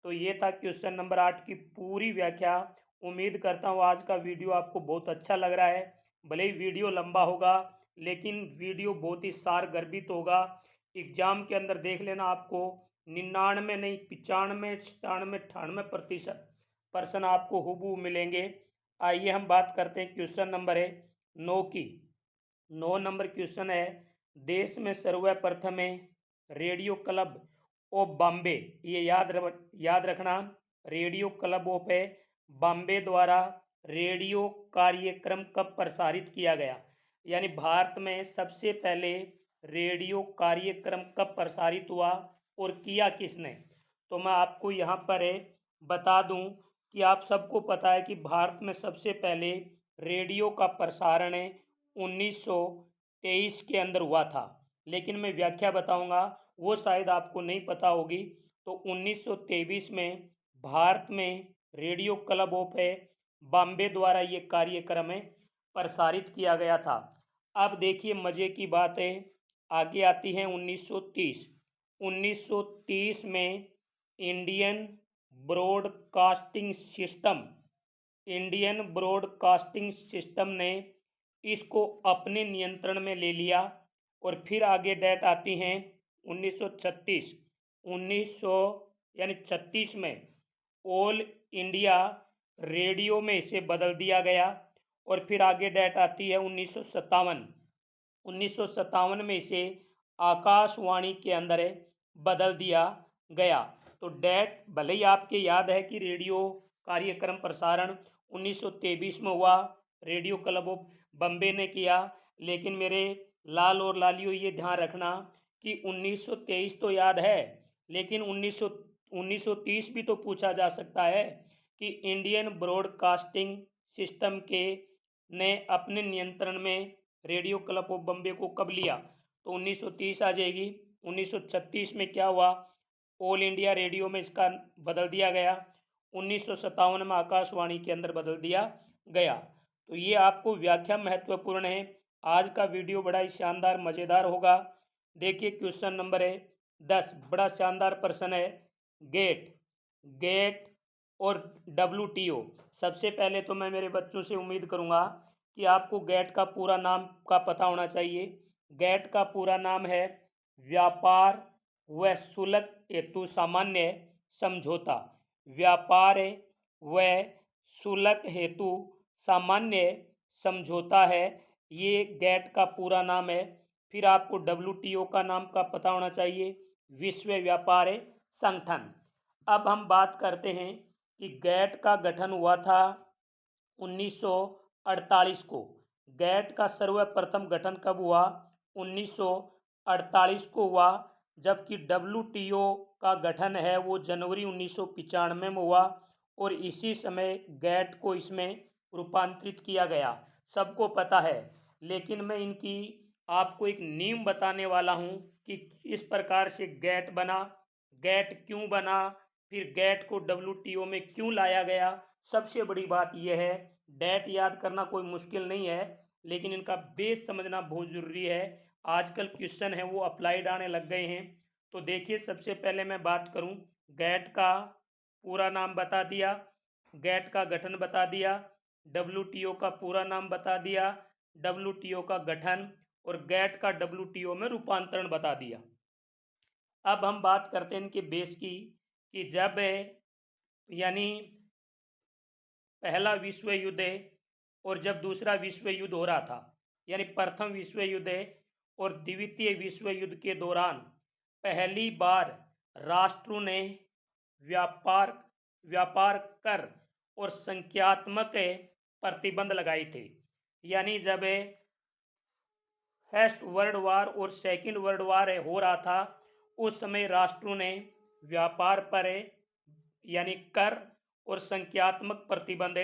तो ये था क्वेश्चन नंबर 8 की पूरी व्याख्या। उम्मीद करता हूँ आज का वीडियो आपको बहुत अच्छा लग रहा है। भले ही वीडियो लंबा होगा, लेकिन वीडियो बहुत ही सारगर्भित होगा। एग्जाम के अंदर देख लेना, आपको 99 नहीं 95, 97, 98% पर्सन आपको हूबहू मिलेंगे। आइए हम बात करते हैं क्वेश्चन नंबर 9 की। 9 नंबर क्वेश्चन है, देश में सर्वप्रथम रेडियो क्लब ऑफ बॉम्बे, ये याद रखना, रेडियो क्लब ऑफ बॉम्बे द्वारा रेडियो कार्यक्रम कब प्रसारित किया गया। यानी भारत में सबसे पहले रेडियो कार्यक्रम कब प्रसारित हुआ और किया किसने। तो मैं आपको यहाँ पर बता दूं कि आप सबको पता है कि भारत में सबसे पहले रेडियो का प्रसारण 1923 के अंदर हुआ था, लेकिन मैं व्याख्या बताऊंगा, वो शायद आपको नहीं पता होगी। तो 1923 में भारत में रेडियो क्लब ऑफ बॉम्बे द्वारा ये कार्यक्रम प्रसारित किया गया था। अब देखिए मज़े की बात है, आगे आती है 1930। 1930 में इंडियन ब्रॉडकास्टिंग सिस्टम ने इसको अपने नियंत्रण में ले लिया। और फिर आगे डेट आती हैं 1936। 1936 में ऑल इंडिया रेडियो में इसे बदल दिया गया। और फिर आगे डेट आती है 1957। 1957 में इसे आकाशवाणी के अंदर बदल दिया गया। तो डेट भले ही आपके याद है कि रेडियो कार्यक्रम प्रसारण 1923 में हुआ, रेडियो क्लब ऑफ बम्बे ने किया, लेकिन मेरे लाल और लालियों ये ध्यान रखना कि 1923 तो याद है, लेकिन 1930 भी तो पूछा जा सकता है कि इंडियन ब्रॉडकास्टिंग सिस्टम के ने अपने नियंत्रण में रेडियो क्लब ऑफ बम्बे को कब लिया। तो 1930 आ जाएगी। 1936 में क्या हुआ, ऑल इंडिया रेडियो में इसका बदल दिया गया। 1957 में आकाशवाणी के अंदर बदल दिया गया। तो ये आपको व्याख्या महत्वपूर्ण है। आज का वीडियो बड़ा ही शानदार मज़ेदार होगा। देखिए क्वेश्चन नंबर 10, बड़ा शानदार प्रश्न है। गेट और WTO। सबसे पहले तो मैं मेरे बच्चों से उम्मीद करूंगा कि आपको गेट का पूरा नाम का पता होना चाहिए। गेट का पूरा नाम है व्यापार व शुल्क हेतु सामान्य समझौता। व्यापार व शुल्क हेतु सामान्य समझौता है, ये गेट का पूरा नाम है। फिर आपको WTO का नाम का पता होना चाहिए, विश्व व्यापार संगठन। अब हम बात करते हैं कि गेट का गठन हुआ था 1948 को। गेट का सर्वप्रथम गठन कब हुआ, 1948 को हुआ। जबकि WTO का गठन है वो जनवरी 1995 में हुआ। और इसी समय गेट को इसमें रूपांतरित किया गया, सबको पता है। लेकिन मैं इनकी आपको एक नींव बताने वाला हूँ कि इस प्रकार से गेट बना, गेट क्यों बना, फिर गेट को WTO में क्यों लाया गया। सबसे बड़ी बात यह है, डेट याद करना कोई मुश्किल नहीं है, लेकिन इनका बेस समझना बहुत ज़रूरी है। आजकल क्वेश्चन है वो अप्लाइड आने लग गए हैं। तो देखिए सबसे पहले मैं बात करूं, गेट का पूरा नाम बता दिया, गेट का गठन बता दिया, WTO का पूरा नाम बता दिया, WTO का गठन और गेट का WTO में रूपांतरण बता दिया। अब हम बात करते हैं इनके बेस की कि जब यानी पहला विश्व युद्ध है और जब दूसरा विश्व युद्ध हो रहा था, यानी प्रथम विश्व युद्ध है और द्वितीय विश्व युद्ध के दौरान पहली बार राष्ट्रों ने व्यापार व्यापार कर और संख्यात्मक प्रतिबंध लगाए थे। यानी जब फर्स्ट वर्ल्ड वार और सेकंड वर्ल्ड वार हो रहा था, उस समय राष्ट्रों ने व्यापार पर यानी कर और संख्यात्मक प्रतिबंध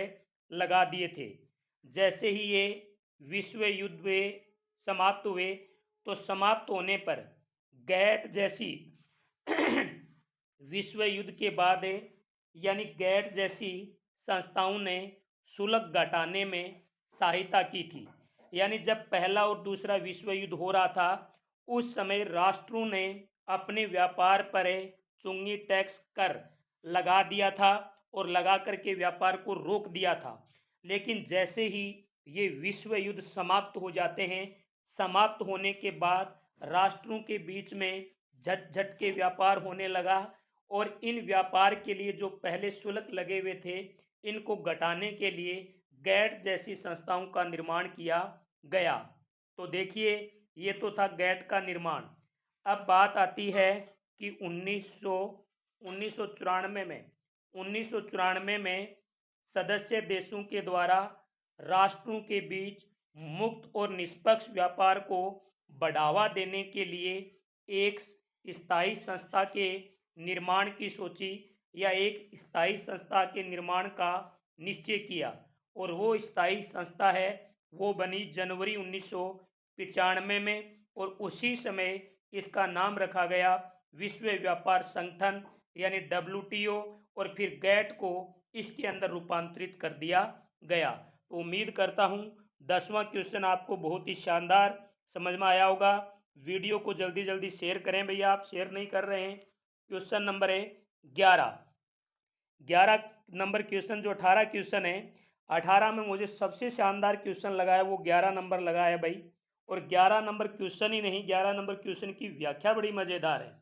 लगा दिए थे। जैसे ही ये विश्व युद्ध समाप्त हुए तो समाप्त होने पर गैट जैसी विश्व युद्ध के बाद यानी गैट जैसी संस्थाओं ने शुल्क घटाने में सहायता की थी। यानी जब पहला और दूसरा विश्व युद्ध हो रहा था, उस समय राष्ट्रों ने अपने व्यापार पर चुंगी टैक्स कर लगा दिया था और लगा करके व्यापार को रोक दिया था। लेकिन जैसे ही ये विश्व युद्ध समाप्त हो जाते हैं, समाप्त होने के बाद राष्ट्रों के बीच में झट झट के व्यापार होने लगा और इन व्यापार के लिए जो पहले शुल्क लगे हुए थे, इनको घटाने के लिए गैट जैसी संस्थाओं का निर्माण किया गया। तो देखिए, ये तो था गैट का निर्माण। अब बात आती है कि 1994 में सदस्य देशों के द्वारा राष्ट्रों के बीच मुक्त और निष्पक्ष व्यापार को बढ़ावा देने के लिए एक स्थायी संस्था के निर्माण की सोची या एक स्थायी संस्था के निर्माण का निश्चय किया और वो स्थायी संस्था है वो बनी जनवरी 1995 में और उसी समय इसका नाम रखा गया विश्व व्यापार संगठन यानी WTO और फिर गैट को इसके अंदर रूपांतरित कर दिया गया। तो उम्मीद करता हूँ 10वां क्वेश्चन आपको बहुत ही शानदार समझ में आया होगा। वीडियो को जल्दी जल्दी शेयर करें भैया, आप शेयर नहीं कर रहे हैं। क्वेश्चन नंबर है 11 नंबर क्वेश्चन, जो 18 क्वेश्चन है 18 में मुझे सबसे शानदार क्वेश्चन लगा है वो 11 नंबर लगा है भाई। और 11 नंबर क्वेश्चन ही नहीं, 11 नंबर क्वेश्चन की व्याख्या बड़ी मज़ेदार है।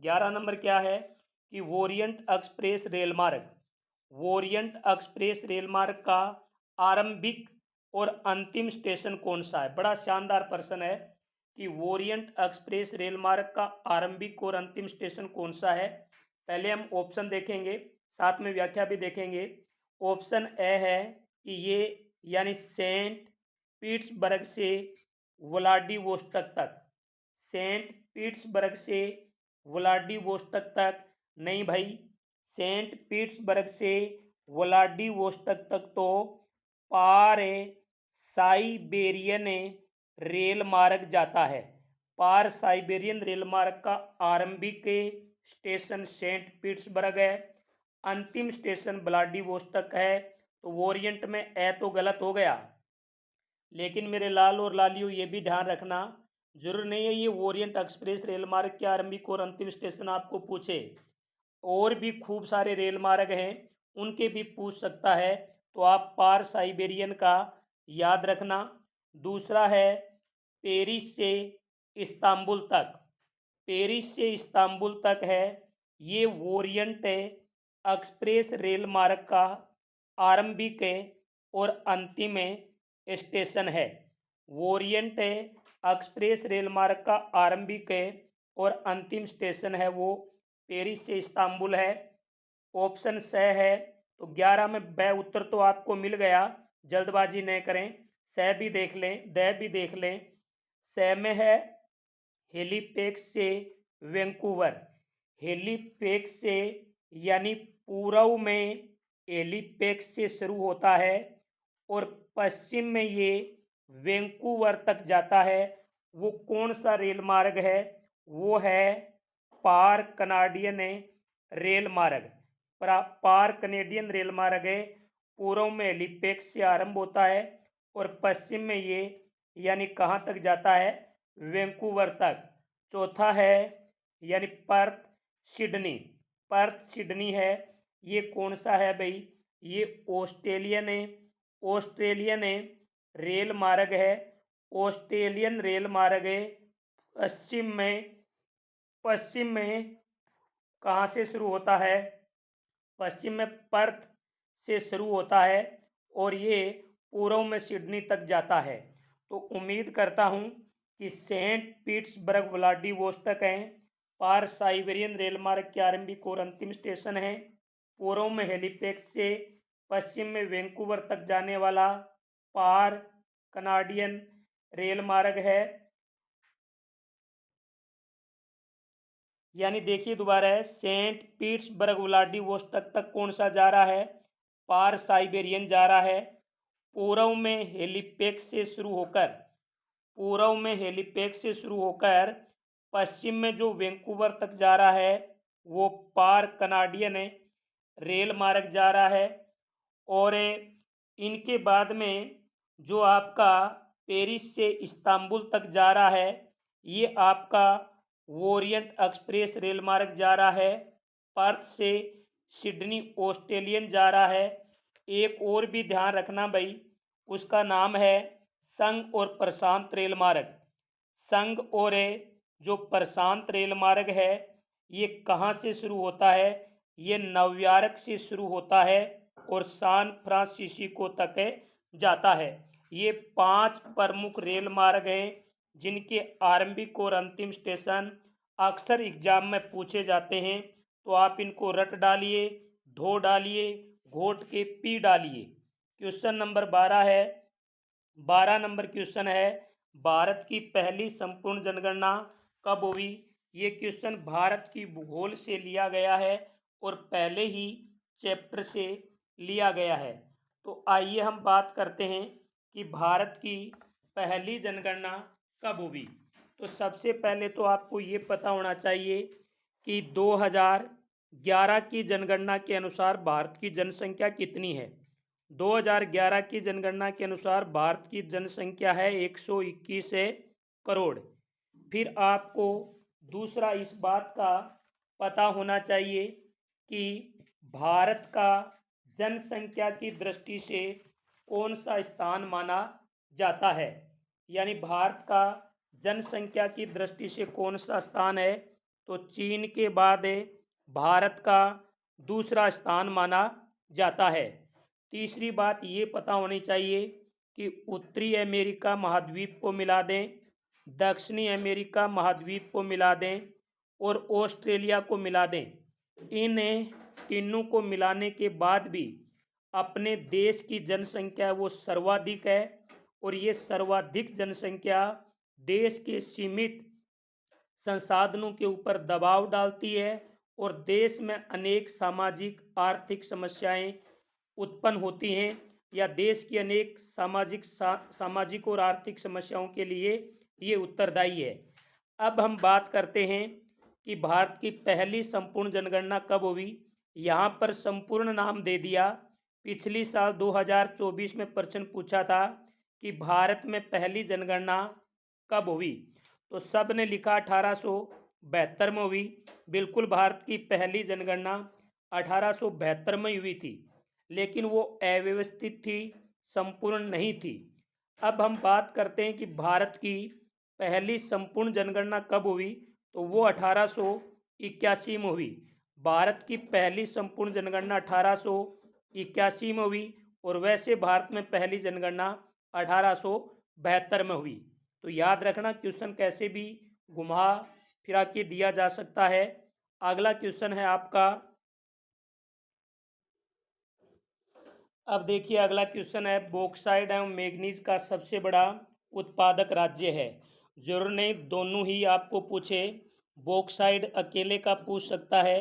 11 नंबर क्या है कि वोरिएंट एक्सप्रेस रेल मार्ग, वोरिएंट एक्सप्रेस रेल मार्ग का आरंभिक और अंतिम स्टेशन कौन सा है। बड़ा शानदार प्रश्न है कि वोरिएंट एक्सप्रेस रेल मार्ग का आरंभिक और अंतिम स्टेशन कौन सा है। पहले हम ऑप्शन देखेंगे, साथ में व्याख्या भी देखेंगे। ऑप्शन ए है कि ये यानी सेंट पीटर्सबर्ग से व्लादिवोस्टोक तक, सेंट पीटर्सबर्ग से व्लादिवोस्टोक तक नहीं भाई, सेंट पीटर्सबर्ग से व्लादिवोस्टोक तक तो पार साइबेरियन रेल मार्ग जाता है। पार साइबेरियन रेल मार्ग का आरंभिक स्टेशन सेंट पीटर्सबर्ग है, अंतिम स्टेशन व्लादिवोस्टोक है। तो वोरिएंट में ए तो गलत हो गया, लेकिन मेरे लाल और लालियों ये भी ध्यान रखना, जरूर नहीं है ये वोरिएंट एक्सप्रेस रेल मार्ग के आरंभिक और अंतिम स्टेशन आपको पूछे, और भी खूब सारे रेल मार्ग हैं उनके भी पूछ सकता है। तो आप पार साइबेरियन का याद रखना। दूसरा है पेरिस से इस्तांबुल तक, पेरिस से इस्तांबुल तक है, ये वोरिएंट एक्सप्रेस रेल मार्ग का आरंभिक और अंतिम स्टेशन है। वोरिएंट एक्सप्रेस रेल मार्ग का आरंभिक और अंतिम स्टेशन है वो पेरिस से इस्तांबुल है। ऑप्शन स है। तो 11 में ब उत्तर तो आपको मिल गया, जल्दबाजी न करें, स भी देख लें, द भी देख लें। स में है हेलीपैक्स से वैंकूवर, हेलीपैक्स से यानी पूर्व में हेलीपैक्स से शुरू होता है और पश्चिम में ये वैंकूवर तक जाता है। वो कौन सा रेल मार्ग है, वो है पार कनाडियन रेल मार्ग। पार कनेडियन रेल मार्ग है, पूर्व में हेलीपैक्स से आरंभ होता है और पश्चिम में ये यानी कहाँ तक जाता है, वैंकूवर तक। चौथा है यानी पर्थ सिडनी, पर्थ सिडनी है, ये कौन सा है भाई, ये ऑस्ट्रेलियन रेल मार्ग है, ऑस्ट्रेलियन रेल मार्ग है, पश्चिम में पश्चिम में कहाँ से शुरू होता है? पश्चिम में पर्थ से शुरू होता है और ये पूर्व में सिडनी तक जाता है। तो उम्मीद करता हूँ कि सेंट पीटर्सबर्ग व्लादिवोस्टॉक है, पार साइबेरियन रेलमार्ग के आरंभिक और अंतिम स्टेशन है, पूर्व में हेलिफैक्स से पश्चिम में वैंकूवर तक जाने वाला पार कनाडियन रेल मार्ग है। यानी देखिए दोबारा है, सेंट पीटर्सबर्ग व्लादिवोस्टॉक तक कौन सा जा रहा है? पार साइबेरियन जा रहा है। पूर्व में हेलिफैक्स से शुरू होकर पश्चिम में जो वैंकूवर तक जा रहा है वो पार कनाडियन रेल मार्ग जा रहा है। और इनके बाद में जो आपका पेरिस से इस्तांबुल तक जा रहा है ये आपका ओरिएंट एक्सप्रेस रेल मार्ग जा रहा है। पर्थ से सिडनी ऑस्ट्रेलियन जा रहा है। एक और भी ध्यान रखना भाई, उसका नाम है संघ और प्रशांत रेल मार्ग। संघ और जो प्रशांत रेल मार्ग है ये कहाँ से शुरू होता है? ये न्यूयॉर्क से शुरू होता है और सैन फ्रांसिस्को तक जाता है। ये 5 प्रमुख रेल मार्ग हैं जिनके आरंभिक और अंतिम स्टेशन अक्सर एग्जाम में पूछे जाते हैं। तो आप इनको रट डालिए, ढो डालिए, घोट के पी डालिए। क्वेश्चन नंबर 12 है। 12 नंबर क्वेश्चन है, भारत की पहली संपूर्ण जनगणना कब हुई? ये क्वेश्चन भारत की भूगोल से लिया गया है और पहले ही चैप्टर से लिया गया है। तो आइए हम बात करते हैं कि भारत की पहली जनगणना कब हुई। तो सबसे पहले तो आपको ये पता होना चाहिए कि 2011 की जनगणना के अनुसार भारत की जनसंख्या कितनी है। 2011 की जनगणना के अनुसार भारत की जनसंख्या है 121 करोड़। फिर आपको दूसरा इस बात का पता होना चाहिए कि भारत का जनसंख्या की दृष्टि से कौन सा स्थान माना जाता है। यानी भारत का जनसंख्या की दृष्टि से कौन सा स्थान है? तो चीन के बाद भारत का दूसरा स्थान माना जाता है। तीसरी बात ये पता होनी चाहिए कि उत्तरी अमेरिका महाद्वीप को मिला दें, दक्षिणी अमेरिका महाद्वीप को मिला दें और ऑस्ट्रेलिया को मिला दें, इन तीनों को मिलाने के बाद भी अपने देश की जनसंख्या वो सर्वाधिक है। और ये सर्वाधिक जनसंख्या देश के सीमित संसाधनों के ऊपर दबाव डालती है और देश में अनेक सामाजिक आर्थिक समस्याएं उत्पन्न होती हैं या देश की अनेक सामाजिक और आर्थिक समस्याओं के लिए ये उत्तरदायी है। अब हम बात करते हैं कि भारत की पहली संपूर्ण जनगणना कब हुई। यहाँ पर संपूर्ण नाम दे दिया। पिछली साल 2024 में प्रश्न पूछा था कि भारत में पहली जनगणना कब हुई, तो सब ने लिखा 1872 में हुई। बिल्कुल, भारत की पहली जनगणना 1872 में हुई थी, लेकिन वो अव्यवस्थित थी, संपूर्ण नहीं थी। अब हम बात करते हैं कि भारत की पहली संपूर्ण जनगणना कब हुई, तो वो 1881 में हुई। भारत की पहली संपूर्ण जनगणना 1881 में हुई और वैसे भारत में पहली जनगणना 1872 में हुई। तो याद रखना, क्वेश्चन कैसे भी घुमा फिरा के दिया जा सकता है। अगला क्वेश्चन है आपका, अब देखिए अगला क्वेश्चन है, बॉक्साइट एवं मैग्नीज का सबसे बड़ा उत्पादक राज्य है। जरूर नहीं दोनों ही आपको पूछे, बॉक्साइट अकेले का पूछ सकता है,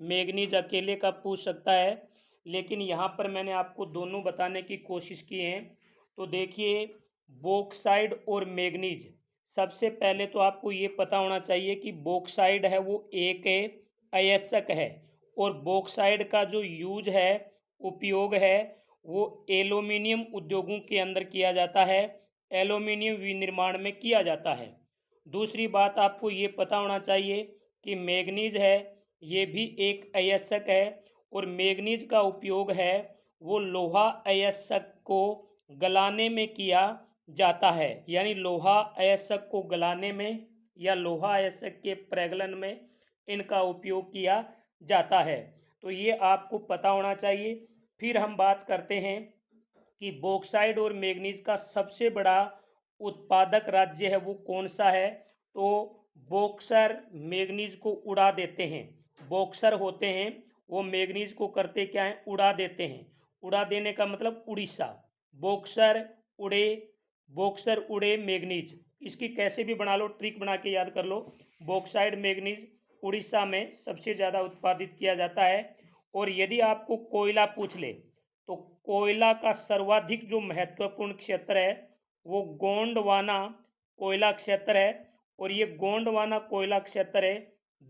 मैग्नीज अकेले का पूछ सकता है, लेकिन यहाँ पर मैंने आपको दोनों बताने की कोशिश की है। तो देखिए, बॉक्साइट और मैग्नीज, सबसे पहले तो आपको ये पता होना चाहिए कि बॉक्साइट है वो एक अयस्क है और बॉक्साइट का जो यूज है, उपयोग है, वो एल्यूमिनियम उद्योगों के अंदर किया जाता है, एल्यूमिनियम विनिर्माण में किया जाता है। दूसरी बात आपको ये पता होना चाहिए कि मैग्नीज है ये भी एक अयस्क है और मैग्नीज का उपयोग है वो लोहा अयस्क को गलाने में किया जाता है। यानी लोहा अयस्क को गलाने में या लोहा आयस्क के प्रगलन में इनका उपयोग किया जाता है। तो ये आपको पता होना चाहिए। फिर हम बात करते हैं कि बॉक्साइट और मैग्नीज का सबसे बड़ा उत्पादक राज्य है वो कौन सा है। तो बॉक्सर मैग्नीज को उड़ा देते हैं। बॉक्सर होते हैं वो मैग्नीज को करते क्या है, उड़ा देते हैं। उड़ा देने का मतलब उड़ीसा। बॉक्सर उड़े, बॉक्सर उड़े मैग्नीज, इसकी कैसे भी बना लो, ट्रिक बना के याद कर लो। बॉक्साइट मैग्नीज उड़ीसा में सबसे ज़्यादा उत्पादित किया जाता है। और यदि आपको कोयला पूछ ले तो कोयला का सर्वाधिक जो महत्वपूर्ण क्षेत्र है वो गोंडवाना कोयला क्षेत्र है। और ये गोंडवाना कोयला क्षेत्र है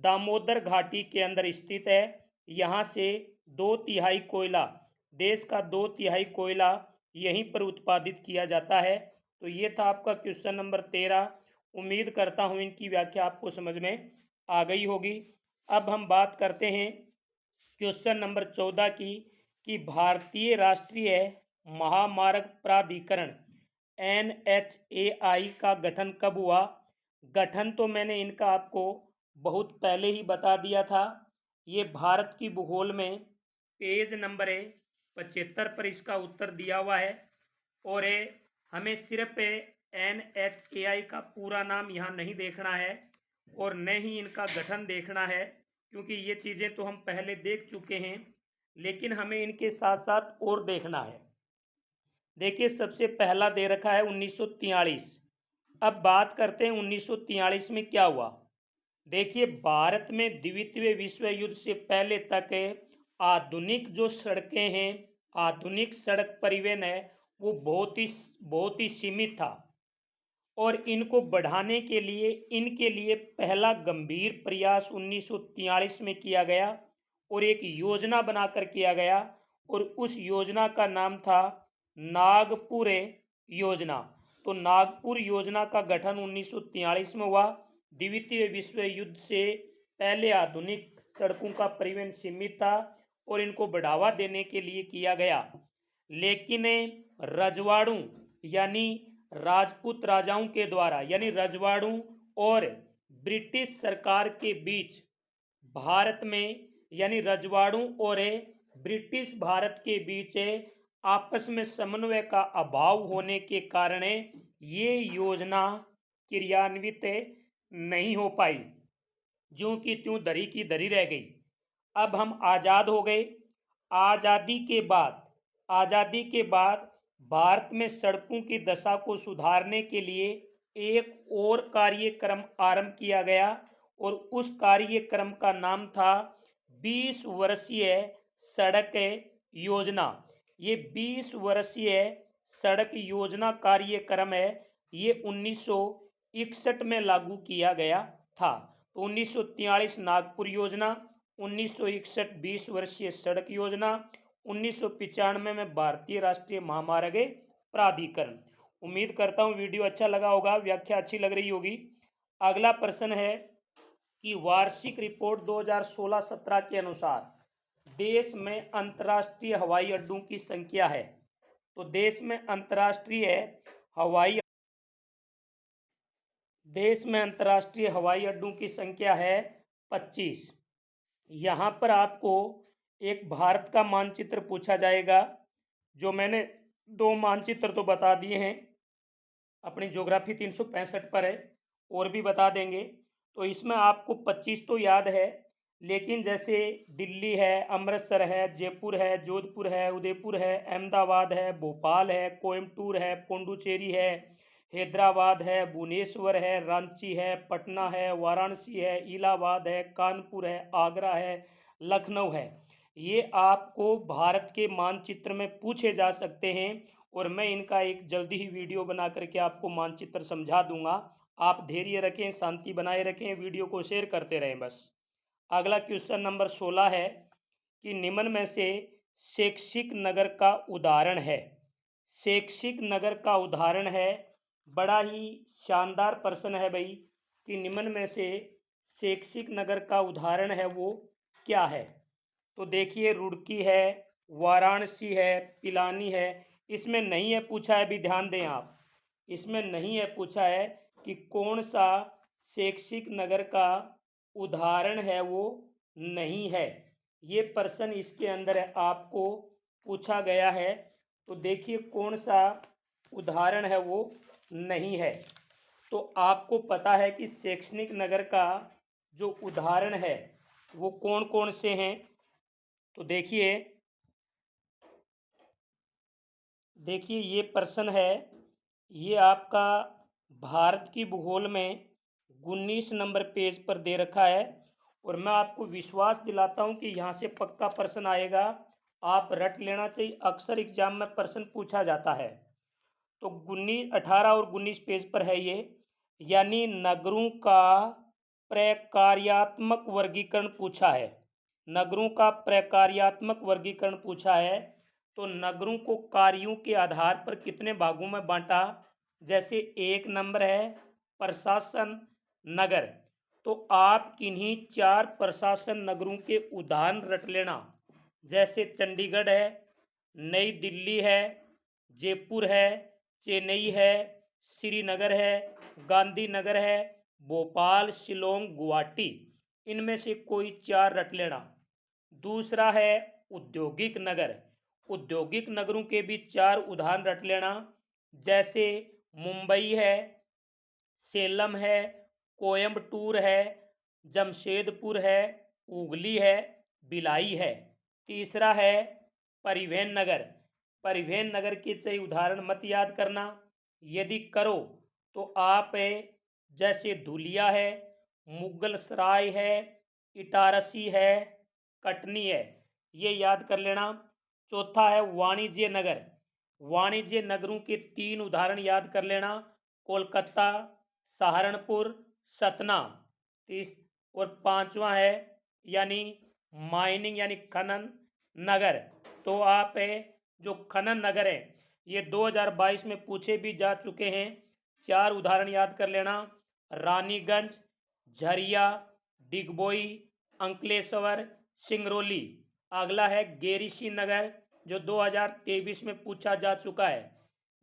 दामोदर घाटी के अंदर स्थित है। यहाँ से 2/3 कोयला, देश का 2/3 कोयला यहीं पर उत्पादित किया जाता है। तो ये था आपका क्वेश्चन नंबर 13। उम्मीद करता हूँ इनकी व्याख्या आपको समझ में आ गई होगी। अब हम बात करते हैं क्वेश्चन नंबर 14 की कि भारतीय राष्ट्रीय महामार्ग प्राधिकरण NHAI का गठन कब हुआ। गठन तो मैंने इनका आपको बहुत पहले ही बता दिया था। ये भारत की भूगोल में पेज नंबर 75 पर इसका उत्तर दिया हुआ है। और हमें सिर्फ NHAI का पूरा नाम यहाँ नहीं देखना है और न ही इनका गठन देखना है, क्योंकि ये चीज़ें तो हम पहले देख चुके हैं। लेकिन हमें इनके साथ साथ और देखना है। देखिए सबसे पहला दे रखा है 1943। अब बात करते हैं 1943 में क्या हुआ। देखिए भारत में द्वितीय विश्व युद्ध से पहले तक आधुनिक जो सड़कें हैं, आधुनिक सड़क परिवहन है वो बहुत ही सीमित था। और इनको बढ़ाने के लिए इनके लिए पहला गंभीर प्रयास 1943 में किया गया और एक योजना बनाकर किया गया। और उस योजना का नाम था नागपुर योजना। तो नागपुर योजना का गठन 1943 में हुआ। द्वितीय विश्व युद्ध से पहले आधुनिक सड़कों का परिवहन सीमित था और इनको बढ़ावा देने के लिए किया गया। लेकिन रजवाड़ों यानी राजपूत राजाओं के द्वारा, यानी रजवाड़ों और ब्रिटिश सरकार के बीच भारत में, यानी रजवाड़ों और ब्रिटिश भारत के बीच आपस में समन्वय का अभाव होने के कारण ये योजना क्रियान्वित नहीं हो पाई, ज्यों की त्यों धरी की धरी रह गई। अब हम आज़ाद हो गए। आज़ादी के बाद भारत में सड़कों की दशा को सुधारने के लिए एक और कार्यक्रम आरंभ किया गया और उस कार्यक्रम का नाम था 20 वर्षीय सड़क योजना। ये 20 वर्षीय सड़क योजना कार्यक्रम है, ये 1961 में लागू किया गया था। तो 1943 नागपुर योजना, 1961 20 वर्षीय सड़क योजना, 1995 में भारतीय राष्ट्रीय महामार्ग प्राधिकरण। उम्मीद करता हूँ वीडियो अच्छा लगा होगा, व्याख्या अच्छी लग रही होगी। अगला प्रश्न है कि वार्षिक रिपोर्ट 2016-17 के अनुसार देश में अंतर्राष्ट्रीय हवाई अड्डों की संख्या है। तो देश में अंतर्राष्ट्रीय हवाई अड्डों की संख्या है 25। यहाँ पर आपको एक भारत का मानचित्र पूछा जाएगा, जो मैंने 2 मानचित्र तो बता दिए हैं, अपनी ज्योग्राफी 365 पर है, और भी बता देंगे। तो इसमें आपको 25 तो याद है, लेकिन जैसे दिल्ली है, अमृतसर है, जयपुर है, जोधपुर है, उदयपुर है, अहमदाबाद है, भोपाल है, कोयम्बटूर है, पुडुचेरी है, हैदराबाद है, भुवनेश्वर है, रांची है, पटना है, वाराणसी है, इलाहाबाद है, कानपुर है, आगरा है, लखनऊ है। ये आपको भारत के मानचित्र में पूछे जा सकते हैं और मैं इनका एक जल्दी ही वीडियो बना करके आपको मानचित्र समझा दूंगा। आप धैर्य रखें, शांति बनाए रखें, वीडियो को शेयर करते रहें बस। अगला क्वेश्चन नंबर 16 है कि निम्न में से शैक्षिक नगर का उदाहरण है। शैक्षिक नगर का उदाहरण है, बड़ा ही शानदार प्रश्न है भाई, कि निम्न में से शैक्षिक नगर का उदाहरण है वो क्या है। तो देखिए रुड़की है, वाराणसी है, पिलानी है। इसमें नहीं है पूछा है, भी ध्यान दें आप, इसमें नहीं है पूछा है कि कौन सा शैक्षिक नगर का उदाहरण है वो नहीं है। ये प्रश्न इसके अंदर आपको पूछा गया है। तो देखिए कौन सा उदाहरण है वो नहीं है। तो आपको पता है कि शैक्षणिक नगर का जो उदाहरण है वो कौन कौन से हैं। तो देखिए ये प्रश्न है, ये आपका भारत की भूगोल में 19 नंबर पेज पर दे रखा है। और मैं आपको विश्वास दिलाता हूँ कि यहाँ से पक्का प्रश्न आएगा, आप रट लेना चाहिए, अक्सर एग्जाम में प्रश्न पूछा जाता है। तो 18 और 19 पेज पर है ये, यानी नगरों का प्रकार्यात्मक वर्गीकरण पूछा है। नगरों का प्रकार्यात्मक वर्गीकरण पूछा है। तो नगरों को कार्यों के आधार पर कितने भागों में बांटा। जैसे एक नंबर है प्रशासन नगर। तो आप किन्हीं 4 प्रशासन नगरों के उदाहरण रट लेना। जैसे चंडीगढ़ है, नई दिल्ली है, जयपुर है, चेन्नई है, श्रीनगर है, गांधीनगर है, भोपाल, शिलोंग, गुवाहाटी। इनमें से कोई 4 रट लेना। दूसरा है औद्योगिक नगर। औद्योगिक नगरों के भी 4 उदाहरण रट लेना। जैसे मुंबई है, सेलम है, कोयम्बटूर है, जमशेदपुर है, हुगली है, भिलाई है। तीसरा है परिवहन नगर। परिवहन नगर के कई उदाहरण मत याद करना, यदि करो तो आप जैसे धुलिया है, मुगल सराय है, इटारसी है, कटनी है, ये याद कर लेना। चौथा है वाणिज्य नगर। वाणिज्य नगरों के 3 उदाहरण याद कर लेना, कोलकाता, सहारनपुर, सतना। और 5वां है यानी माइनिंग यानी खनन नगर। तो आप जो खनन नगर है ये 2022 में पूछे भी जा चुके हैं। 4 उदाहरण याद कर लेना, रानीगंज, झरिया, डिगबोई, अंकलेश्वर, सिंगरौली। अगला है गेरिशी नगर जो 2023 में पूछा जा चुका है।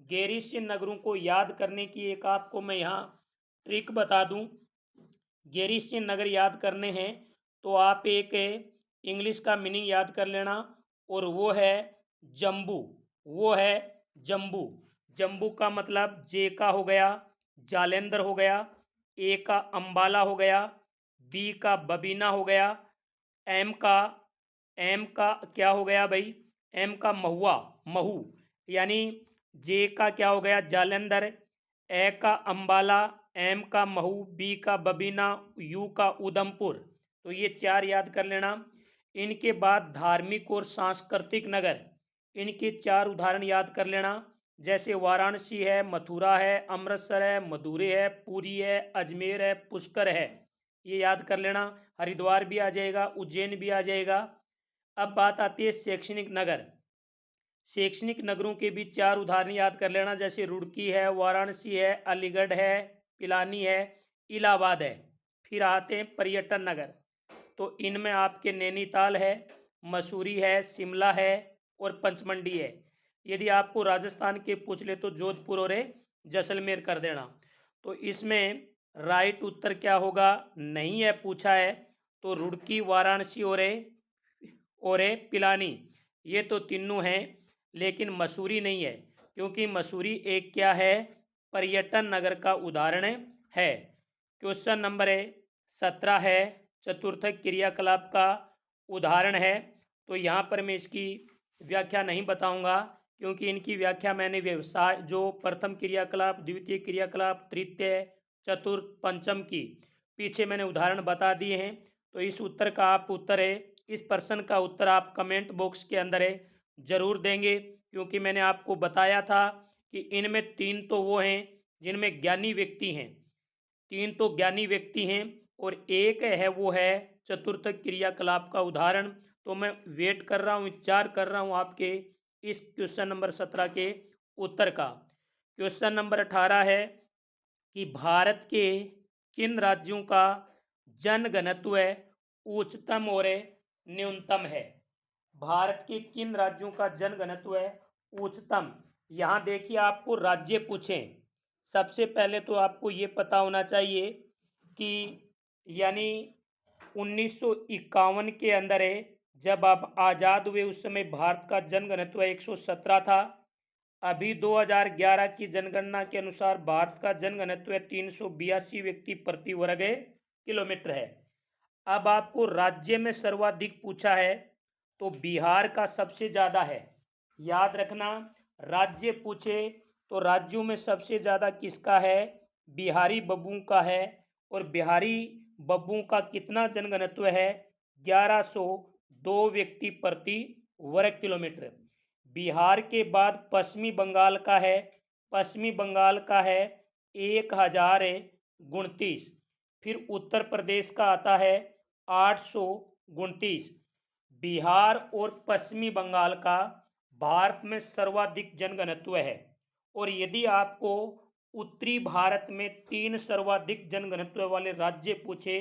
गेरिशी नगरों को याद करने की एक आपको मैं यहाँ ट्रिक बता दूं। गेरिशी नगर याद करने हैं तो आप एक इंग्लिश का मीनिंग याद कर लेना, और वो है जम्बू। वो है जम्बू। जम्बू का मतलब जे का हो गया जालेंदर हो गया, ए का अंबाला हो गया, बी का बबीना हो गया, एम का क्या हो गया भाई, एम का महुआ महू, यानी जे का क्या हो गया जालंधर, ए का अंबाला, एम का महू, बी का बबीना, यू का उधमपुर। तो ये 4 याद कर लेना। इनके बाद धार्मिक और सांस्कृतिक नगर, इनके 4 उदाहरण याद कर लेना। जैसे वाराणसी है, मथुरा है, अमृतसर है, मदुरै है, पूरी है, अजमेर है, पुष्कर है, ये याद कर लेना। हरिद्वार भी आ जाएगा, उज्जैन भी आ जाएगा। अब बात आती है शैक्षणिक नगर। शैक्षणिक नगरों के भी 4 उदाहरण याद कर लेना। जैसे रुड़की है, वाराणसी है, अलीगढ़ है, पिलानी है, इलाहाबाद है। फिर आते हैं पर्यटन नगर। तो इनमें आपके नैनीताल है, मसूरी है, शिमला है और पंचमंडी है। यदि आपको राजस्थान के पूछ ले तो जोधपुर और जैसलमेर कर देना। तो इसमें राइट उत्तर क्या होगा, नहीं है पूछा है तो रुड़की, वाराणसी और पिलानी, ये तो तीनों हैं, लेकिन मसूरी नहीं है, क्योंकि मसूरी एक क्या है पर्यटन नगर का उदाहरण है। क्वेश्चन नंबर 17 है चतुर्थक क्रियाकलाप का उदाहरण है। तो यहाँ पर मैं इसकी व्याख्या नहीं बताऊंगा, क्योंकि इनकी व्याख्या मैंने व्यवसाय जो प्रथम क्रियाकलाप, द्वितीय क्रियाकलाप, तृतीय, चतुर्थ, पंचम की पीछे मैंने उदाहरण बता दिए हैं। तो इस उत्तर का आप उत्तर इस प्रश्न का उत्तर आप कमेंट बॉक्स के अंदर जरूर देंगे, क्योंकि मैंने आपको बताया था कि इनमें 3 तो वो हैं जिनमें ज्ञानी व्यक्ति हैं, 3 तो ज्ञानी व्यक्ति हैं, और एक है वो है चतुर्थ क्रियाकलाप का उदाहरण। तो मैं वेट कर रहा हूँ, इंतजार कर रहा हूँ आपके इस क्वेश्चन नंबर 17 के उत्तर का। क्वेश्चन नंबर 18 है कि भारत के किन राज्यों का जनघनत्व उच्चतम और न्यूनतम है। भारत के किन राज्यों का जनघनत्व उच्चतम। यहाँ देखिए आपको राज्य पूछें, सबसे पहले तो आपको ये पता होना चाहिए की यानी 1951 के अंदर है, जब आप आज़ाद हुए उस समय भारत का जनघनत्व 117 था। अभी 2011 की जनगणना के अनुसार भारत का जनघनत्व 382 व्यक्ति प्रति वर्ग किलोमीटर है। अब आपको राज्य में सर्वाधिक पूछा है तो बिहार का सबसे ज़्यादा है। याद रखना, राज्य पूछे तो राज्यों में सबसे ज़्यादा किसका है? बिहारी बब्बू का है। और बिहारी बब्बू का कितना जनघनत्व है? 1102 व्यक्ति प्रति वर्ग किलोमीटर। बिहार के बाद पश्चिमी बंगाल का है। पश्चिमी बंगाल का है 1029। फिर उत्तर प्रदेश का आता है 829। बिहार और पश्चिमी बंगाल का भारत में सर्वाधिक जनघनत्व है। और यदि आपको उत्तरी भारत में 3 सर्वाधिक जनघनत्व वाले राज्य पूछे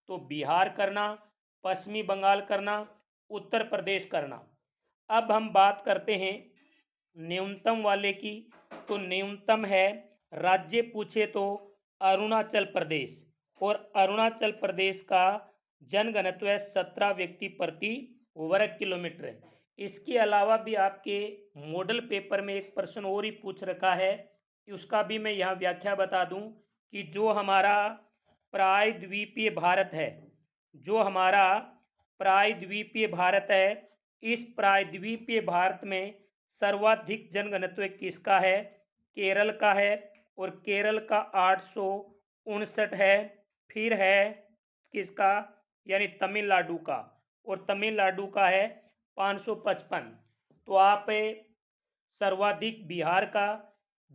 तो बिहार करना, पश्चिमी बंगाल करना, उत्तर प्रदेश करना। अब हम बात करते हैं न्यूनतम वाले की। तो न्यूनतम है, राज्य पूछे तो अरुणाचल प्रदेश, और अरुणाचल प्रदेश का जनघनत्व 17 व्यक्ति प्रति वर्ग किलोमीटर है। इसके अलावा भी आपके मॉडल पेपर में एक प्रश्न और ही पूछ रखा है, उसका भी मैं यहाँ व्याख्या बता दूं कि जो हमारा प्रायद्वीपीय भारत है, जो हमारा प्रायद्वीपीय भारत है, इस प्रायद्वीपीय भारत में सर्वाधिक जनघनत्व किसका है? केरल का है, और केरल का 859 है। फिर है किसका? यानी तमिलनाडु का, और तमिलनाडु का है 555। तो आप सर्वाधिक बिहार का,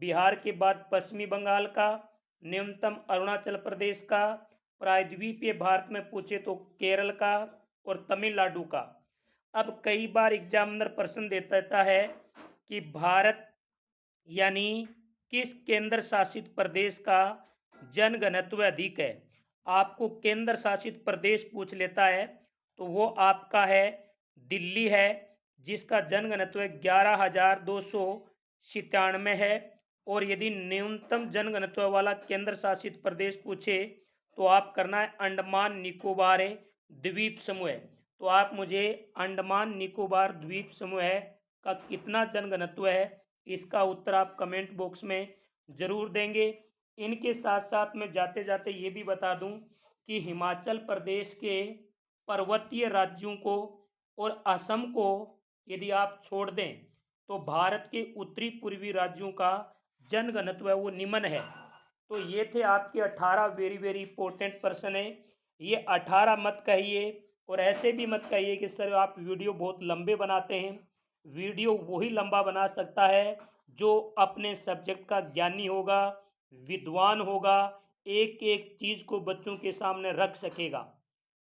बिहार के बाद पश्चिमी बंगाल का, न्यूनतम अरुणाचल प्रदेश का, प्रायद्वीपीय भारत में पूछे तो केरल का और तमिलनाडु का। अब कई बार एग्जामिनर प्रश्न देता है कि भारत यानी किस केंद्र शासित प्रदेश का जनघनत्व अधिक है। आपको केंद्र शासित प्रदेश पूछ लेता है तो वो आपका है दिल्ली है, जिसका जनघनत्व 11,297 है। और यदि न्यूनतम जनघनत्व वाला केंद्र शासित प्रदेश पूछे तो आप करना है अंडमान निकोबार द्वीप समूह। तो आप मुझे अंडमान निकोबार द्वीप समूह का कितना जनघनत्व है, इसका उत्तर आप कमेंट बॉक्स में ज़रूर देंगे। इनके साथ साथ मैं जाते जाते ये भी बता दूं कि हिमाचल प्रदेश के पर्वतीय राज्यों को और असम को यदि आप छोड़ दें तो भारत के उत्तरी पूर्वी राज्यों का जनघनत्व वो निम्न है। तो ये थे आपके 18 वेरी वेरी इंपॉर्टेंट प्रश्न है। ये 18 मत कहिए, और ऐसे भी मत कहिए कि सर आप वीडियो बहुत लंबे बनाते हैं। वीडियो वही लंबा बना सकता है जो अपने सब्जेक्ट का ज्ञानी होगा, विद्वान होगा, एक एक चीज़ को बच्चों के सामने रख सकेगा।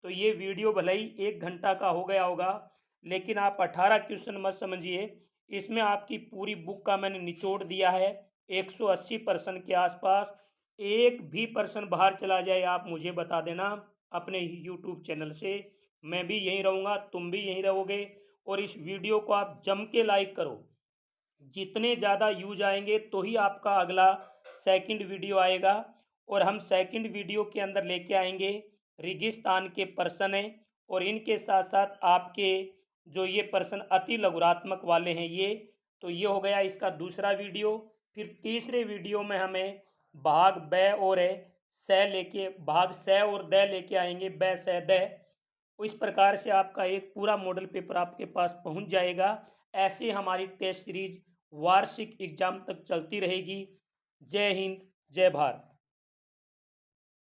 तो ये वीडियो भले ही 1 घंटा का हो गया होगा, लेकिन आप 18 क्वेश्चन मत समझिए, इसमें आपकी पूरी बुक का मैंने निचोड़ दिया है। 180% के आसपास। एक भी पर्सन बाहर चला जाए आप मुझे बता देना अपने यूट्यूब चैनल से। मैं भी यहीं रहूँगा, तुम भी यहीं रहोगे। और इस वीडियो को आप जम के लाइक करो। जितने ज़्यादा यूज आएंगे तो ही आपका अगला सेकंड वीडियो आएगा। और हम सेकंड वीडियो के अंदर लेके आएंगे रेगिस्तान के प्रश्न हैं, और इनके साथ साथ आपके जो ये प्रश्न अति लघुरात्मक वाले हैं ये। तो ये हो गया इसका दूसरा वीडियो। फिर तीसरे वीडियो में हमें भाग ब और स लेके, भाग स और द लेके आएंगे, ब स द। इस प्रकार से आपका एक पूरा मॉडल पेपर आपके पास पहुंच जाएगा। ऐसे हमारी टेस्ट सीरीज वार्षिक एग्जाम तक चलती रहेगी। जय हिंद, जय भारत।